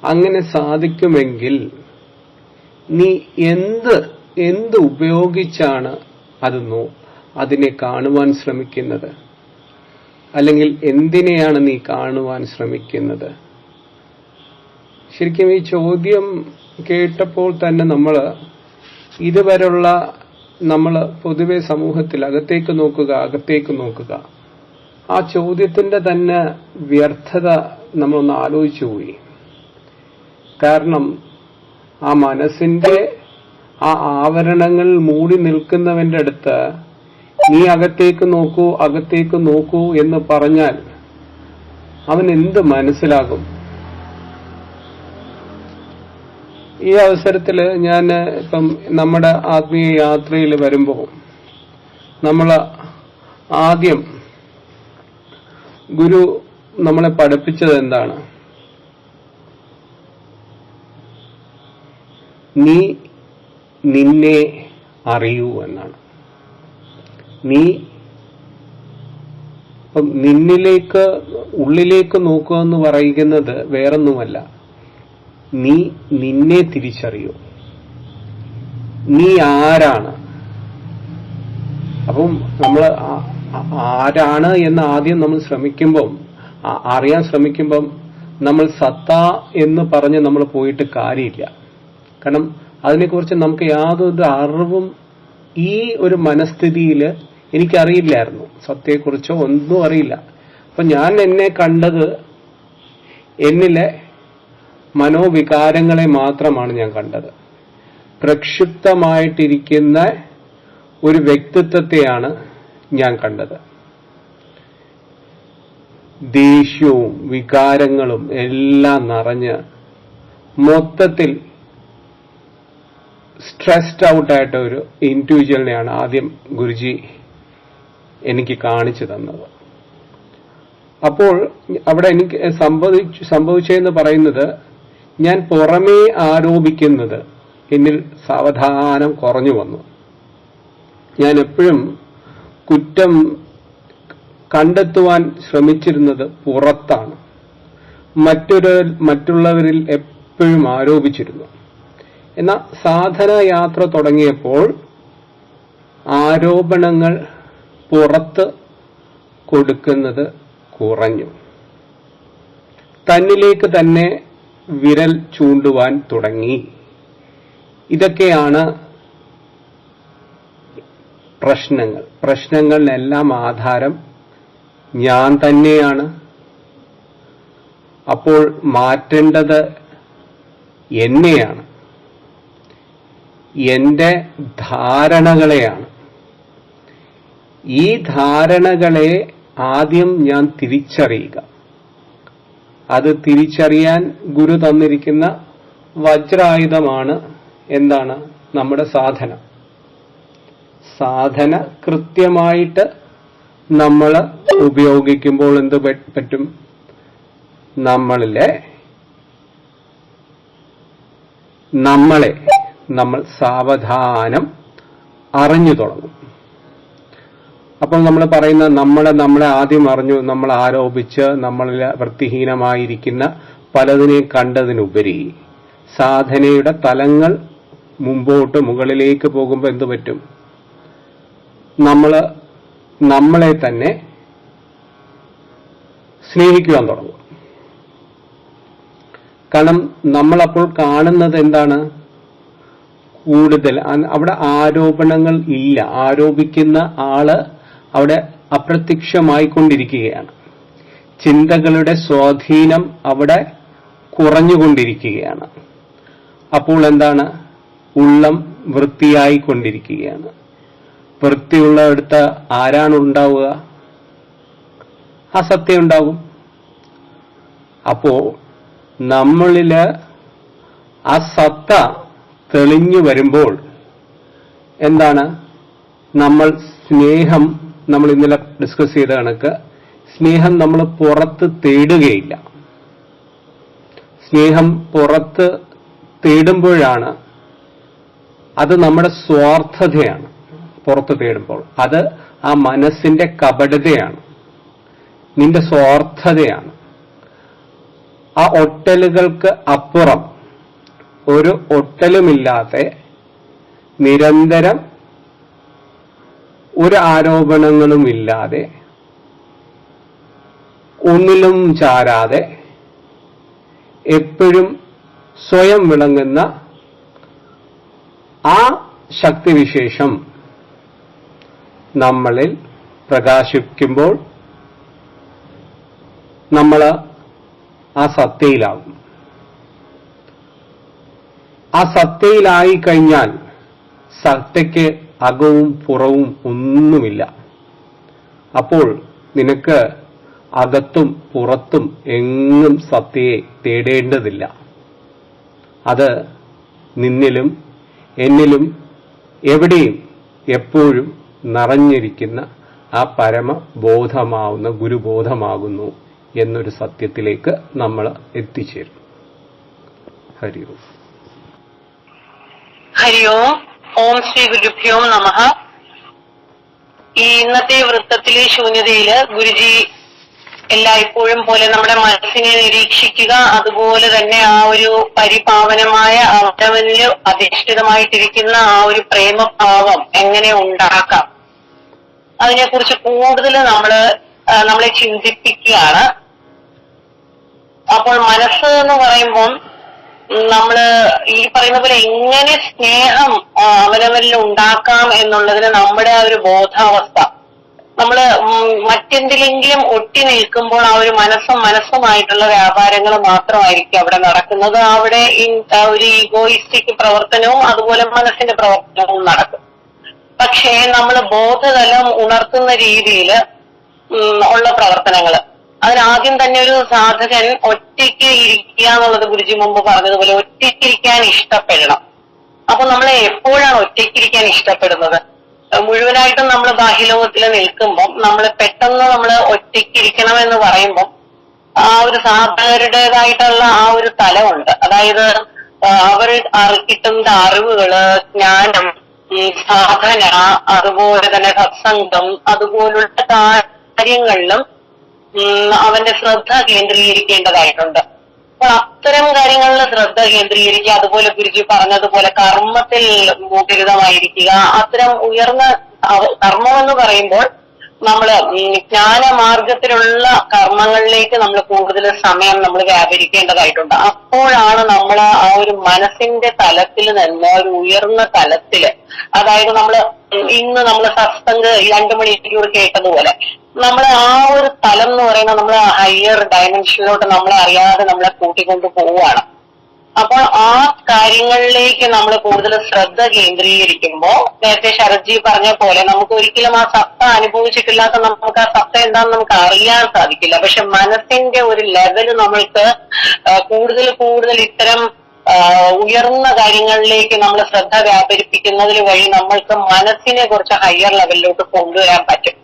അങ്ങനെ സാധിക്കുമെങ്കിൽ നീ എന്ത് ഉപയോഗിച്ചാണ് അതിനെ കാണുവാൻ ശ്രമിക്കുന്നത്? അല്ലെങ്കിൽ എന്തിനെയാണ് നീ കാണുവാൻ ശ്രമിക്കുന്നത്? ശരിക്കും ഈ ചോദ്യം കേട്ടപ്പോൾ തന്നെ നമ്മൾ പൊതുവെ സമൂഹത്തിൽ അകത്തേക്ക് നോക്കുക ആ ചോദ്യത്തിന്റെ തന്നെ വ്യർത്ഥത നമ്മളൊന്ന് ആലോചിച്ചു പോയി. കാരണം ആ മനസ്സിന്റെ ആ ആവരണങ്ങൾ മൂടി നിൽക്കുന്നവന്റെ അടുത്ത് നീ അകത്തേക്ക് നോക്കൂ എന്ന് പറഞ്ഞാൽ അവൻ എന്ത് മനസ്സിലാകും? ഈ അവസരത്തില് ഞാൻ ഇപ്പം നമ്മുടെ ആത്മീയ യാത്രയിൽ വരുമ്പോൾ നമ്മൾ ആദ്യം ഗുരു നമ്മളെ പഠിപ്പിച്ചത് എന്താണ്? നീ നിന്നെ അറിയൂ എന്നാണ്. ഇപ്പം ഉള്ളിലേക്ക് നോക്കുക എന്ന് പറയുന്നത് വേറൊന്നുമല്ല, നീ നിന്നെ തിരിച്ചറിയൂ. നീ ആരാണ്? അപ്പം നമ്മൾ ആരാണ് എന്ന് ആദ്യം നമ്മൾ അറിയാൻ ശ്രമിക്കുമ്പം നമ്മൾ സത്ത എന്ന് പറഞ്ഞ് നമ്മൾ പോയിട്ട് കാര്യമില്ല. കാരണം അതിനെക്കുറിച്ച് നമുക്ക് യാതൊരു അറിവും ഈ ഒരു മനസ്ഥിതിയിൽ എനിക്കറിയില്ലായിരുന്നു, സത്യത്തെക്കുറിച്ചോ ഒന്നും അറിയില്ല. അപ്പൊ ഞാൻ എന്നെ കണ്ടത് എന്നിലെ മനോവികാരങ്ങളെ മാത്രമാണ് ഞാൻ കണ്ടത്. പ്രക്ഷുബ്ധമായിട്ടിരിക്കുന്ന ഒരു വ്യക്തിത്വത്തെയാണ് ഞാൻ കണ്ടത്. ദേഷ്യവും വികാരങ്ങളും എല്ലാം നിറഞ്ഞ് മൊത്തത്തിൽ സ്ട്രെസ്ഡ് ഔട്ടായിട്ട് ഒരു ഇൻഡിവിജ്വലിനെയാണ് ആദ്യം ഗുരുജി എനിക്ക് കാണിച്ചു തന്നത്. അപ്പോൾ അവിടെ എനിക്ക് സംഭവിച്ചതെന്ന് പറയുന്നത്, ഞാൻ പുറമേ ആരോപിക്കുന്നത് എന്നിൽ സാവധാനം കുറഞ്ഞു വന്നു. ഞാൻ എപ്പോഴും കുറ്റം കണ്ടെത്തുവാൻ ശ്രമിച്ചിരുന്നത് പുറത്താണ്, മറ്റുള്ളവരിൽ എപ്പോഴും ആരോപിച്ചിരുന്നു. എന്നാൽ സാധന യാത്ര തുടങ്ങിയപ്പോൾ ആരോപണങ്ങൾ പുറത്ത് കൊടുക്കുന്നത് കുറഞ്ഞു. തന്നിലേക്ക് തന്നെ വിരൽ ചൂണ്ടുവാൻ തുടങ്ങി. ഇതൊക്കെയാണ് പ്രശ്നങ്ങളിലെല്ലാം ആധാരം ഞാൻ തന്നെയാണ്. അപ്പോൾ മാറ്റേണ്ടത് എന്നെയാണ്, എന്റെ ധാരണകളെയാണ്. ഈ ധാരണകളെ ആദ്യം ഞാൻ തിരിച്ചറിയുക. അത് തിരിച്ചറിയാൻ ഗുരു തന്നിരിക്കുന്ന വജ്രായുധമാണ് എന്താണ്? നമ്മുടെ സാധന. സാധന കൃത്യമായിട്ട് നമ്മൾ ഉപയോഗിക്കുമ്പോൾ എന്ത് പറ്റും? നമ്മളെ നമ്മൾ സാവധാനം അറിഞ്ഞു തുടങ്ങും. അപ്പോൾ നമ്മൾ പറയുന്ന നമ്മളെ ആദ്യം അറിഞ്ഞു, നമ്മൾ ആരോപിച്ച് നമ്മളിൽ വൃത്തിഹീനമായിരിക്കുന്ന പലതിനെ കണ്ടതിനുപരി സാധനയുടെ തലങ്ങൾ മുകളിലേക്ക് പോകുമ്പോൾ എന്തു പറ്റും? നമ്മളെ തന്നെ സ്നേഹിക്കുവാൻ തുടങ്ങും. കാരണം നമ്മളപ്പോൾ കാണുന്നത് എന്താണ്? കൂടുതൽ അവിടെ ആരോപണങ്ങൾ ഇല്ല. ആരോപിക്കുന്ന ആള് അവിടെ അപ്രത്യക്ഷമായിക്കൊണ്ടിരിക്കുകയാണ്. ചിന്തകളുടെ സ്വാധീനം അവിടെ കുറഞ്ഞുകൊണ്ടിരിക്കുകയാണ്. അപ്പോൾ എന്താണ്? ഉള്ളം വൃത്തിയായിക്കൊണ്ടിരിക്കുകയാണ്. വൃത്തിയുള്ളടുത്ത് ആരാണ് ഉണ്ടാവുക? അസത്യം ഉണ്ടാകും. അപ്പോ നമ്മളില് ആ സത്ത തെളിഞ്ഞു വരുമ്പോൾ എന്താണ്? നമ്മൾ ഇന്നലെ ഡിസ്കസ് ചെയ്ത കണക്ക് സ്നേഹം നമ്മൾ പുറത്ത് തേടുകയില്ല. സ്നേഹം പുറത്ത് തേടുമ്പോഴാണ് അത് നമ്മുടെ സ്വാർത്ഥതയാണ്. പുറത്ത് തേടുമ്പോൾ അത് ആ മനസ്സിന്റെ കപടതയാണ്, നിന്റെ സ്വാർത്ഥതയാണ്. ആ ഒട്ടലുകൾക്ക് അപ്പുറം ഒരു ഒട്ടലുമില്ലാതെ നിരന്തരം ഒരു ആരോപണങ്ങളും ഇല്ലാതെ ഒന്നിലും ചാരാതെ എപ്പോഴും സ്വയം വിളങ്ങുന്ന ആ ശക്തിവിശേഷം നമ്മളിൽ പ്രകാശിക്കുമ്പോൾ നമ്മൾ ആ സത്തയിലാകും. ആ സത്തയിലായി കഴിഞ്ഞാൽ സത്തയ്ക്ക് അകവും പുറവും ഒന്നുമില്ല. അപ്പോൾ നിനക്ക് അകത്തും പുറത്തും എങ്ങും സത്തയെ തേടേണ്ടതില്ല. അത് നിന്നിലും എന്നിലും എവിടെയും എപ്പോഴും നിറഞ്ഞിരിക്കുന്ന ആ പരമബോധമാവുന്ന ഗുരുബോധമാകുന്നു എന്നൊരു സത്യത്തിലേക്ക് നമ്മൾ എത്തിച്ചേരും. ഹരി ഓം. ഹരി ഓം. ഓം ശ്രീ ഗുരുഭ്യോ നമഃ. ഈ ഇന്നത്തെ വൃത്തത്തിലെ ശൂന്യതയില് ഗുരുജി എല്ലായ്പ്പോഴും പോലെ നമ്മുടെ മനസ്സിനെ നിരീക്ഷിക്കുക, അതുപോലെ തന്നെ ആ ഒരു പരിപാവനമായ അവനവനില് അധിഷ്ഠിതമായിട്ടിരിക്കുന്ന ആ ഒരു പ്രേമഭാവം എങ്ങനെ ഉണ്ടാക്കാം, അതിനെക്കുറിച്ച് കൂടുതൽ നമ്മളെ ചിന്തിപ്പിക്കുകയാണ്. അപ്പോൾ മനസ്സ് എന്ന് പറയുമ്പോൾ നമ്മള് ഈ പറയുന്ന പോലെ എങ്ങനെ സ്നേഹം അവനവനിൽ ഉണ്ടാക്കാം എന്നുള്ളതിന് നമ്മുടെ ആ ഒരു ബോധാവസ്ഥ നമ്മള് മറ്റെന്തിലെങ്കിലും ഒട്ടി നിൽക്കുമ്പോൾ ആ ഒരു മനസ്സുമായിട്ടുള്ള വ്യാപാരങ്ങൾ മാത്രമായിരിക്കും അവിടെ നടക്കുന്നത്. അവിടെ ഒരു ഈഗോയിസ്റ്റിക് പ്രവർത്തനവും അതുപോലെ മനസ്സിന്റെ പ്രവർത്തനവും നടക്കും. പക്ഷേ നമ്മൾ ബോധതലം ഉണർത്തുന്ന രീതിയിൽ ഉള്ള പ്രവർത്തനങ്ങൾ, അതിനാദ്യം തന്നെ ഒരു സാധകൻ ഒറ്റയ്ക്ക് ഇരിക്കുക എന്നുള്ളത് ഗുരുജി മുമ്പ് പറഞ്ഞതുപോലെ ഒറ്റയ്ക്കിരിക്കാൻ ഇഷ്ടപ്പെടണം. അപ്പൊ നമ്മൾ എപ്പോഴാണ് ഒറ്റയ്ക്കിരിക്കാൻ ഇഷ്ടപ്പെടുന്നത്? മുഴുവനായിട്ടും നമ്മൾ ബാഹ്യലോകത്തിൽ നിൽക്കുമ്പം നമ്മൾ പെട്ടെന്ന് നമ്മൾ ഒറ്റയ്ക്കിരിക്കണം എന്ന് പറയുമ്പം ആ ഒരു സാധകരുടേതായിട്ടുള്ള ആ ഒരു തലമുണ്ട്. അതായത് അവർ കിട്ടുന്ന അറിവുകള്, ജ്ഞാനം, സാധന, അതുപോലെ തന്നെ സത്സംഗം, അതുപോലുള്ള കാര്യങ്ങളിലും അവന്റെ ശ്രദ്ധ കേന്ദ്രീകരിക്കേണ്ടതായിട്ടുണ്ട്. അപ്പോൾ അത്തരം കാര്യങ്ങളിൽ ശ്രദ്ധ കേന്ദ്രീകരിക്കുക. അതുപോലെ ഗുരുജി പറഞ്ഞതുപോലെ കർമ്മത്തിൽ മുഖരിതമായിരിക്കുക. അത്തരം ഉയർന്ന കർമ്മം എന്ന് പറയുമ്പോൾ നമ്മള് ജ്ഞാനമാർഗത്തിലുള്ള കർമ്മങ്ങളിലേക്ക് നമ്മൾ കൂടുതൽ സമയം നമ്മൾ വ്യാപരിക്കേണ്ടതായിട്ടുണ്ട്. അപ്പോഴാണ് നമ്മൾ ആ ഒരു മനസ്സിന്റെ തലത്തിൽ നിന്ന് ഒരു ഉയർന്ന തലത്തില്, അതായത് നമ്മള് ഇന്ന് നമ്മൾ സത്സംഗ് 2 മണിക്കൂർ കേട്ടതുപോലെ നമ്മൾ ആ ഒരു തലം എന്ന് പറയുന്നത് നമ്മൾ ഹയർ ഡയമെൻഷനിലോട്ട് നമ്മളെ അറിയാതെ നമ്മളെ കൂട്ടിക്കൊണ്ട് പോവുകയാണ്. അപ്പോൾ ആ കാര്യങ്ങളിലേക്ക് നമ്മൾ കൂടുതൽ ശ്രദ്ധ കേന്ദ്രീകരിക്കുമ്പോൾ നേരത്തെ ശരത്ജി പറഞ്ഞ പോലെ നമുക്ക് ഒരിക്കലും ആ സത്ത അനുഭവിച്ചിട്ടില്ലാത്ത നമുക്ക് ആ സത്ത എന്താണെന്ന് നമുക്ക് അറിയാൻ സാധിക്കില്ല. പക്ഷെ മനസ്സിന്റെ ഒരു ലെവല് നമ്മൾക്ക് കൂടുതൽ ഇത്തരം ഉയർന്ന കാര്യങ്ങളിലേക്ക് നമ്മൾ ശ്രദ്ധ വ്യാപരിപ്പിക്കുന്നതിന് വഴി നമ്മൾക്ക് മനസ്സിനെ കുറച്ച് ഹയർ ലെവലിലോട്ട് കൊണ്ടുവരാൻ പറ്റും.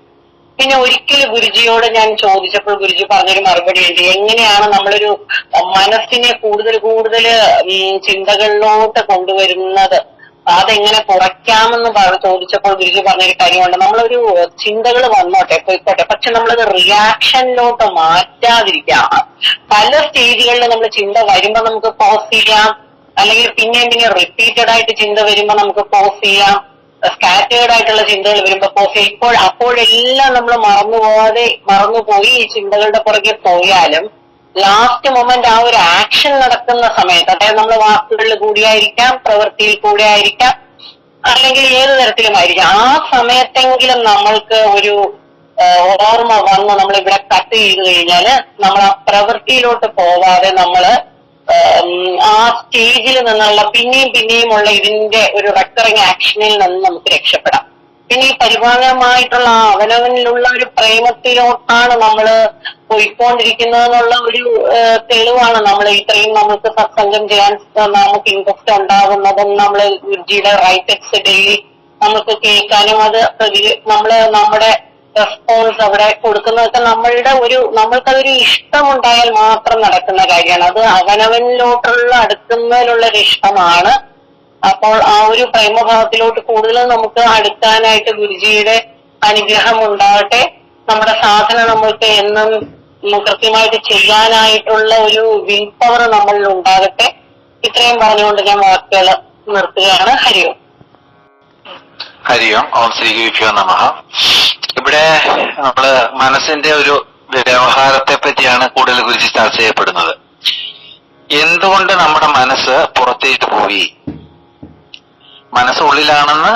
പിന്നെ ഒരിക്കൽ ഗുരുജിയോട് ഞാൻ ചോദിച്ചപ്പോൾ ഗുരുജി പറഞ്ഞൊരു മറുപടി ഉണ്ട്. എങ്ങനെയാണ് നമ്മളൊരു മനസ്സിനെ കൂടുതൽ ചിന്തകളിലോട്ട് കൊണ്ടുവരുന്നത്, അതെങ്ങനെ കുറയ്ക്കാമെന്ന് ചോദിച്ചപ്പോൾ ഗുരുജി പറഞ്ഞൊരു കാര്യമുണ്ട്. നമ്മളൊരു ചിന്തകൾ വന്നോട്ടെ പോയിക്കോട്ടെ, പക്ഷെ നമ്മളത് റിയാക്ഷനിലോട്ട് മാറ്റാതിരിക്കാം. പല സ്റ്റേജുകളിൽ നമ്മൾ ചിന്ത വരുമ്പോൾ നമുക്ക് പോസ് ചെയ്യാം, അല്ലെങ്കിൽ പിന്നെ റിപ്പീറ്റഡ് ആയിട്ട് ചിന്ത വരുമ്പോൾ നമുക്ക് പോസ് ചെയ്യാം, സ്കാറ്റേർഡ് ആയിട്ടുള്ള ചിന്തകൾ വരുമ്പോ പോസ്. അപ്പോഴെല്ലാം നമ്മൾ മറന്നുപോയി ഈ ചിന്തകളുടെ പുറകെ പോയാലും ലാസ്റ്റ് മൊമെന്റ് ആ ഒരു ആക്ഷൻ നടക്കുന്ന സമയത്ത്, അതായത് നമ്മൾ വാക്കുകളിൽ കൂടിയായിരിക്കാം, പ്രവൃത്തിയിൽ കൂടെ ആയിരിക്കാം, അല്ലെങ്കിൽ ഏത് തരത്തിലുമായിരിക്കാം, ആ സമയത്തെങ്കിലും നമ്മൾക്ക് ഒരു ഓർമ്മ വന്ന് നമ്മൾ ഇവിടെ കട്ട് ചെയ്ത് കഴിഞ്ഞാല് നമ്മൾ ആ പ്രവൃത്തിയിലോട്ട് പോവാതെ നമ്മള് ആ സ്റ്റേജിൽ നിന്നുള്ള പിന്നെയുമുള്ള ഇതിന്റെ ഒരു റെക്കറിങ് ആക്ഷനിൽ നിന്ന് നമുക്ക് രക്ഷപ്പെടാം. പിന്നെ ഈ പരിപാലനമായിട്ടുള്ള അവനവനിലുള്ള ഒരു പ്രേമത്തിലോട്ടാണ് നമ്മള് പോയിക്കൊണ്ടിരിക്കുന്നതെന്നുള്ള ഒരു തെളിവാണ് നമ്മൾ ഇത്രയും നമുക്ക് സത്സംഗം ചെയ്യാൻ നമുക്ക് ഇൻട്രസ്റ്റ് ഉണ്ടാകുന്നതും നമ്മള് ഗുരുജിയുടെ റൈറ്റക്സ് ഡെയിലി നമുക്ക് കേൾക്കാനും അത് നമ്മുടെ റെസ്പോൺസ് അവിടെ കൊടുക്കുന്നതൊക്കെ നമ്മൾക്കതൊരു ഇഷ്ടമുണ്ടായാൽ മാത്രം നടക്കുന്ന കാര്യമാണ്. അത് അവനവനിലോട്ടുള്ള അടുക്കുന്നതിലുള്ളൊരു ഇഷ്ടമാണ്. അപ്പോൾ ആ ഒരു പ്രേമഭാവത്തിലോട്ട് കൂടുതൽ നമുക്ക് അടുക്കാനായിട്ട് ഗുരുജിയുടെ അനുഗ്രഹം ഉണ്ടാകട്ടെ. നമ്മുടെ സാധന നമ്മൾക്ക് എന്നും കൃത്യമായിട്ട് ചെയ്യാനായിട്ടുള്ള ഒരു വിൽ പവർ നമ്മളിൽ ഉണ്ടാകട്ടെ. ഇത്രയും പറഞ്ഞുകൊണ്ട് ഞാൻ വാക്കുകൾ നിർത്തുകയാണ്. ഹരിയോം. ഹരിയോം. ഓം ശ്രീ ഗുരുഭ്യോ നമഃ. ഇവിടെ നമ്മള് മനസ്സിന്റെ ഒരു വ്യവഹാരത്തെ പറ്റിയാണ് കൂടുതൽ ഗുരുജി ചർച്ച ചെയ്യപ്പെടുന്നത്. എന്തുകൊണ്ട് നമ്മുടെ മനസ്സ് പുറത്തേക്ക് പോയി? മനസ്സുള്ളിലാണെന്ന്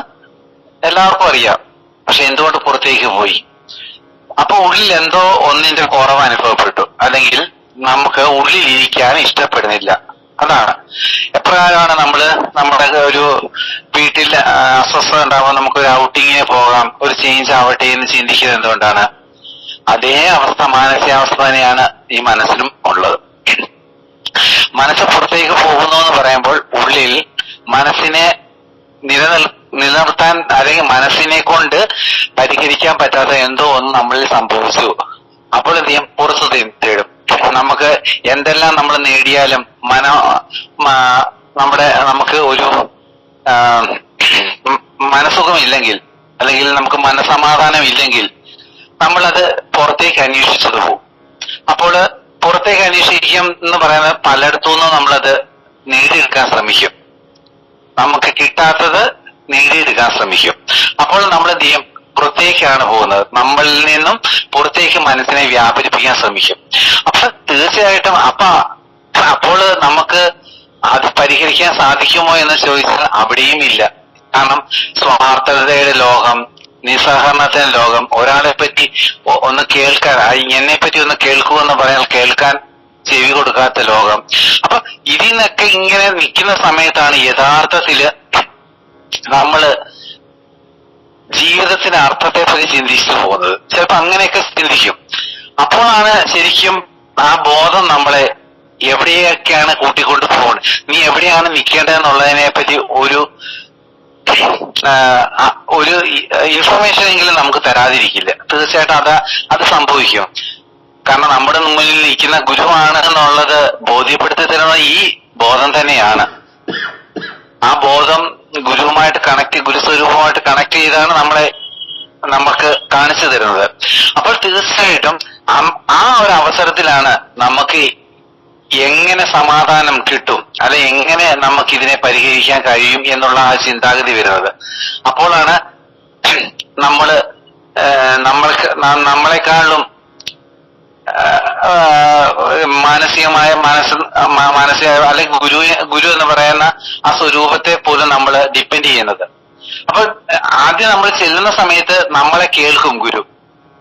എല്ലാവർക്കും അറിയാം, പക്ഷെ എന്തുകൊണ്ട് പുറത്തേക്ക് പോയി? അപ്പൊ ഉള്ളിൽ എന്തോ ഒന്നിന്റെ കുറവ് അനുഭവപ്പെട്ടു, അല്ലെങ്കിൽ നമുക്ക് ഉള്ളിലിരിക്കാൻ ഇഷ്ടപ്പെടുന്നില്ല. അതാണ് എപ്രകാരമാണ് നമ്മുടെ ഒരു വീട്ടിൽ അസ്വസ്ഥത ഉണ്ടാവുമ്പോൾ നമുക്കൊരു ഔട്ടിങ്ങിന് പോകാം, ഒരു ചേഞ്ച് ആവട്ടെ എന്ന് ചിന്തിക്കുന്നത് എന്തുകൊണ്ടാണ്? അതേ അവസ്ഥ, മാനസികാവസ്ഥ തന്നെയാണ് ഈ മനസ്സിനും ഉള്ളത്. മനസ്സ് പുറത്തേക്ക് പോകുന്നു എന്ന് പറയുമ്പോൾ ഉള്ളിൽ മനസ്സിനെ നിലനിർത്താൻ, അല്ലെങ്കിൽ മനസ്സിനെ കൊണ്ട് പരിഹരിക്കാൻ പറ്റാത്ത എന്തോ ഒന്ന് നമ്മളിൽ സംഭവിച്ചു. അപ്പോൾ എന്ത് ചെയ്യും? പുറത്തു തേടും. നമുക്ക് എന്തെല്ലാം നമ്മൾ നേടിയാലും നമുക്ക് ഒരു മനസ്സുഖമില്ലെങ്കിൽ, അല്ലെങ്കിൽ നമുക്ക് മനസ്സമാധാനം ഇല്ലെങ്കിൽ നമ്മളത് പുറത്തേക്ക് അന്വേഷിച്ചത് പോകും. അപ്പോൾ പുറത്തേക്ക് അന്വേഷിക്കും എന്ന് പറയുന്നത് പലയിടത്തുനിന്നും നമ്മളത് നേടിയെടുക്കാൻ ശ്രമിക്കും. നമുക്ക് കിട്ടാത്തത് നേടിയെടുക്കാൻ ശ്രമിക്കും. അപ്പോൾ നമ്മൾ എന്ത് ചെയ്യും? പുറത്തേക്കാണ് പോകുന്നത്. നമ്മളിൽ നിന്നും പുറത്തേക്ക് മനസ്സിനെ വ്യാപരിപ്പിക്കാൻ ശ്രമിക്കും. അപ്പൊ തീർച്ചയായിട്ടും അപ്പോൾ നമുക്ക് അത് പരിഹരിക്കാൻ സാധിക്കുമോ എന്ന് ചോദിച്ചാൽ അവിടെയും ഇല്ല. കാരണം സ്വാർത്ഥതയുടെ ലോകം, നിസ്സഹകരണത്തിന് ലോകം, ഒരാളെ പറ്റി ഒന്ന് കേൾക്കാൻ, എന്നെ പറ്റി ഒന്ന് കേൾക്കൂ എന്ന് പറയാൻ കേൾക്കാൻ ചെവി കൊടുക്കാത്ത ലോകം. അപ്പൊ ഇതിൽ നിന്നൊക്കെ ഇങ്ങനെ നിൽക്കുന്ന സമയത്താണ് യഥാർത്ഥത്തില് നമ്മള് ജീവിതത്തിന്റെ അർത്ഥത്തെ പറ്റി ചിന്തിച്ചു പോകുന്നത്. ചിലപ്പോ അങ്ങനെയൊക്കെ ചിന്തിക്കും. അപ്പോഴാണ് ശരിക്കും ആ ബോധം നമ്മളെ എവിടെയൊക്കെയാണ് കൂട്ടിക്കൊണ്ട് പോകുന്നത്, നീ എവിടെയാണ് നിൽക്കേണ്ടതെന്നുള്ളതിനെ പറ്റി ഒരു ഇൻഫർമേഷൻ എങ്കിലും നമുക്ക് തരാതിരിക്കില്ല. തീർച്ചയായിട്ടും അത് സംഭവിക്കും. കാരണം നമ്മുടെ മുന്നിൽ നിൽക്കുന്ന ഗുരുവാണ് എന്നുള്ളത് ബോധ്യപ്പെടുത്തി തരുന്ന ഈ ബോധം തന്നെയാണ്. ആ ബോധം ഗുരുവുമായിട്ട് ഗുരുസ്വരൂപമായിട്ട് കണക്ട് ചെയ്താണ് നമുക്ക് കാണിച്ചു തരുന്നത്. അപ്പോൾ തീർച്ചയായിട്ടും ആ ഒരു അവസരത്തിലാണ് നമുക്ക് എങ്ങനെ സമാധാനം കിട്ടും, അല്ലെ എങ്ങനെ നമുക്ക് ഇതിനെ പരിഹരിക്കാൻ കഴിയും എന്നുള്ള ആ ചിന്താഗതി വരുന്നത്. അപ്പോഴാണ് നമ്മളെക്കാളും മാനസിക അല്ലെങ്കിൽ ഗുരു എന്ന് പറയുന്ന ആ സ്വരൂപത്തെ പോലും നമ്മൾ ഡിപ്പെൻഡ് ചെയ്യുന്നത്. അപ്പൊ ആദ്യം നമ്മൾ ചെല്ലുന്ന സമയത്ത് നമ്മളെ കേൾക്കും ഗുരു,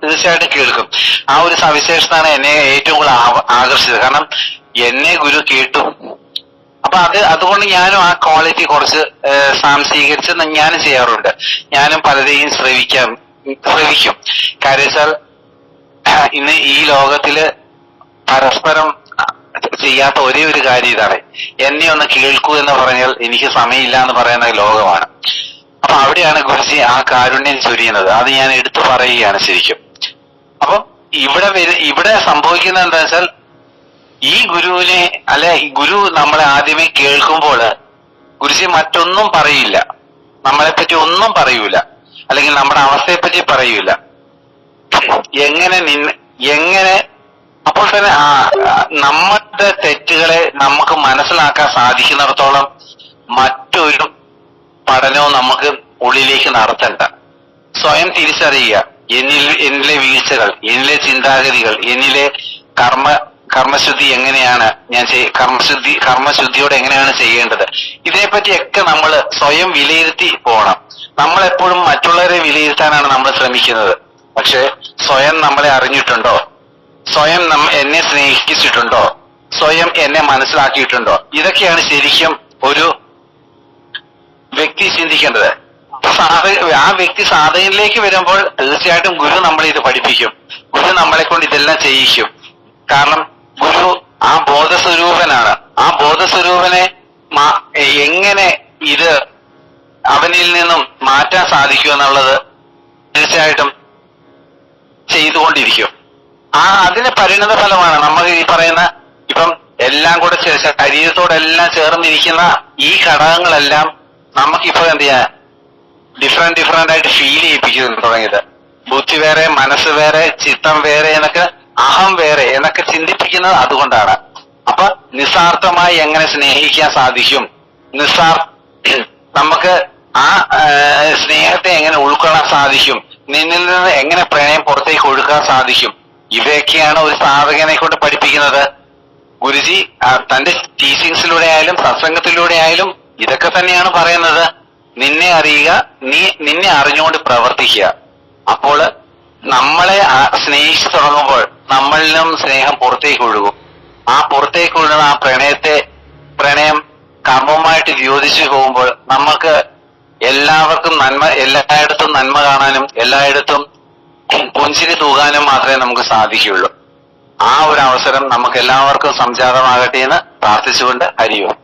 തീർച്ചയായിട്ടും കേൾക്കും. ആ ഒരു സവിശേഷതയാണ് എന്നെ ഏറ്റവും കൂടുതൽ ആകർഷിച്ചത്. കാരണം എന്നെ ഗുരു കേട്ടു. അപ്പൊ അതുകൊണ്ട് ഞാനും ആ ക്വാളിറ്റി കുറച്ച് സ്വാംശീകരിച്ച് ഞാനും ചെയ്യാറുണ്ട്. ഞാനും പലരെയും ശ്രവിക്കും. കാര്യം വെച്ചാൽ ഇന്ന് ഈ ലോകത്തില് പരസ്പരം ചെയ്യാത്ത ഒരേ ഒരു കാര്യം ഇതാണ്, എന്നെ ഒന്ന് കേൾക്കൂ എന്ന് പറഞ്ഞാൽ എനിക്ക് സമയമില്ല എന്ന് പറയുന്ന ലോകമാണ്. അപ്പൊ അവിടെയാണ് ഗുരുജി ആ കാരുണ്യം ചൊരിയുന്നത്. അത് ഞാൻ എടുത്തു പറയുകയാണ് ശരിക്കും. അപ്പം ഇവിടെ സംഭവിക്കുന്നത് എന്താ വെച്ചാൽ, ഈ ഗുരുവിനെ ഈ ഗുരു നമ്മളെ ആദ്യമേ കേൾക്കുമ്പോൾ ഗുരുജി മറ്റൊന്നും പറയില്ല, നമ്മളെപ്പറ്റി ഒന്നും പറയൂല, അല്ലെങ്കിൽ നമ്മുടെ അവസ്ഥയെപ്പറ്റി പറയൂല. എങ്ങനെ അപ്പോൾ തന്നെ നമ്മുടെ തെറ്റുകളെ നമുക്ക് മനസ്സിലാക്കാൻ സാധിക്കുന്നിടത്തോളം മറ്റൊരു പഠനവും നമുക്ക് ഉള്ളിലേക്ക് നടത്തണ്ട. സ്വയം തിരിച്ചറിയുക, എന്നിലെ വീഴ്ചകൾ, എന്നിലെ ചിന്താഗതികൾ, എന്നിലെ കർമ്മശുദ്ധി എങ്ങനെയാണ് ഞാൻ കർമ്മശുദ്ധിയോടെ എങ്ങനെയാണ് ചെയ്യേണ്ടത്, ഇതിനെപ്പറ്റിയൊക്കെ നമ്മൾ സ്വയം വിലയിരുത്തി പോകണം. നമ്മളെപ്പോഴും മറ്റുള്ളവരെ വിലയിരുത്താനാണ് നമ്മൾ ശ്രമിക്കുന്നത്. പക്ഷെ സ്വയം നമ്മളെ അറിഞ്ഞിട്ടുണ്ടോ, സ്വയം എന്നെ സ്നേഹിച്ചിട്ടുണ്ടോ, സ്വയം എന്നെ മനസ്സിലാക്കിയിട്ടുണ്ടോ, ഇതൊക്കെയാണ് ശരിക്കും ഒരു വ്യക്തി ചിന്തിക്കേണ്ടത്. ആ വ്യക്തി സാധനയിലേക്ക് വരുമ്പോൾ തീർച്ചയായിട്ടും ഗുരു നമ്മളെ ഇത് പഠിപ്പിക്കും. ഗുരു നമ്മളെ കൊണ്ട് ഇതെല്ലാം ചെയ്യിക്കും. കാരണം ഗുരു ആ ബോധസ്വരൂപനാണ്. ആ ബോധസ്വരൂപനെ എങ്ങനെ ഇത് അവനിൽ നിന്നും മാറ്റാൻ സാധിക്കും എന്നുള്ളത് തീർച്ചയായിട്ടും ചെയ്തുകൊണ്ടിരിക്കും. അതിന്റെ പരിണത ഫലമാണ് നമ്മൾ ഈ പറയുന്ന ഇപ്പം എല്ലാം കൂടെ ശരീരത്തോടെല്ലാം ചേർന്നിരിക്കുന്ന ഈ ഘടകങ്ങളെല്ലാം നമുക്കിപ്പോ എന്ത് ചെയ്യാൻ ഡിഫറെന്റ് ആയിട്ട് ഫീൽ ചെയ്യിപ്പിക്കുന്നു തുടങ്ങിയത്. ബുദ്ധി വേറെ, മനസ്സ് വേറെ, ചിത്തം വേറെ എന്നൊക്കെ, അഹം വേറെ എന്നൊക്കെ ചിന്തിപ്പിക്കുന്നത് അതുകൊണ്ടാണ്. അപ്പൊ നിസ്വാർത്ഥമായി എങ്ങനെ സ്നേഹിക്കാൻ സാധിക്കും, നമുക്ക് ആ സ്നേഹത്തെ എങ്ങനെ ഉൾക്കൊള്ളാൻ സാധിക്കും, നിന്നിൽ നിന്ന് എങ്ങനെ പ്രണയം പുറത്തേക്ക് ഒഴുക്കാൻ സാധിക്കും, ഇവയൊക്കെയാണ് ഒരു സാധകനെ കൊണ്ട് പഠിപ്പിക്കുന്നത്. ഗുരുജി തന്റെ ടീച്ചിങ്സിലൂടെ ആയാലും സത്സംഗത്തിലൂടെ ആയാലും ഇതൊക്കെ തന്നെയാണ് പറയുന്നത്. നിന്നെ അറിയുക, നിന്നെ അറിഞ്ഞുകൊണ്ട് പ്രവർത്തിക്കുക. അപ്പോൾ നമ്മളെ സ്നേഹിച്ചു തുടങ്ങുമ്പോൾ നമ്മളിലും സ്നേഹം പുറത്തേക്ക് ഒഴുകും. ആ പുറത്തേക്ക് ഒഴുകുന്ന ആ പ്രണയം കർമ്മമായിട്ട് യോജിച്ചു പോകുമ്പോൾ നമുക്ക് എല്ലാവർക്കും എല്ലായിടത്തും നന്മ കാണാനും എല്ലായിടത്തും പുഞ്ചിരി തൂകാനും മാത്രമേ നമുക്ക് സാധിക്കുകയുള്ളൂ. ആ ഒരു അവസരം നമുക്ക് എല്ലാവർക്കും സംജാതമാകട്ടെ എന്ന് പ്രാർത്ഥിച്ചുകൊണ്ട് ഹരിയോം.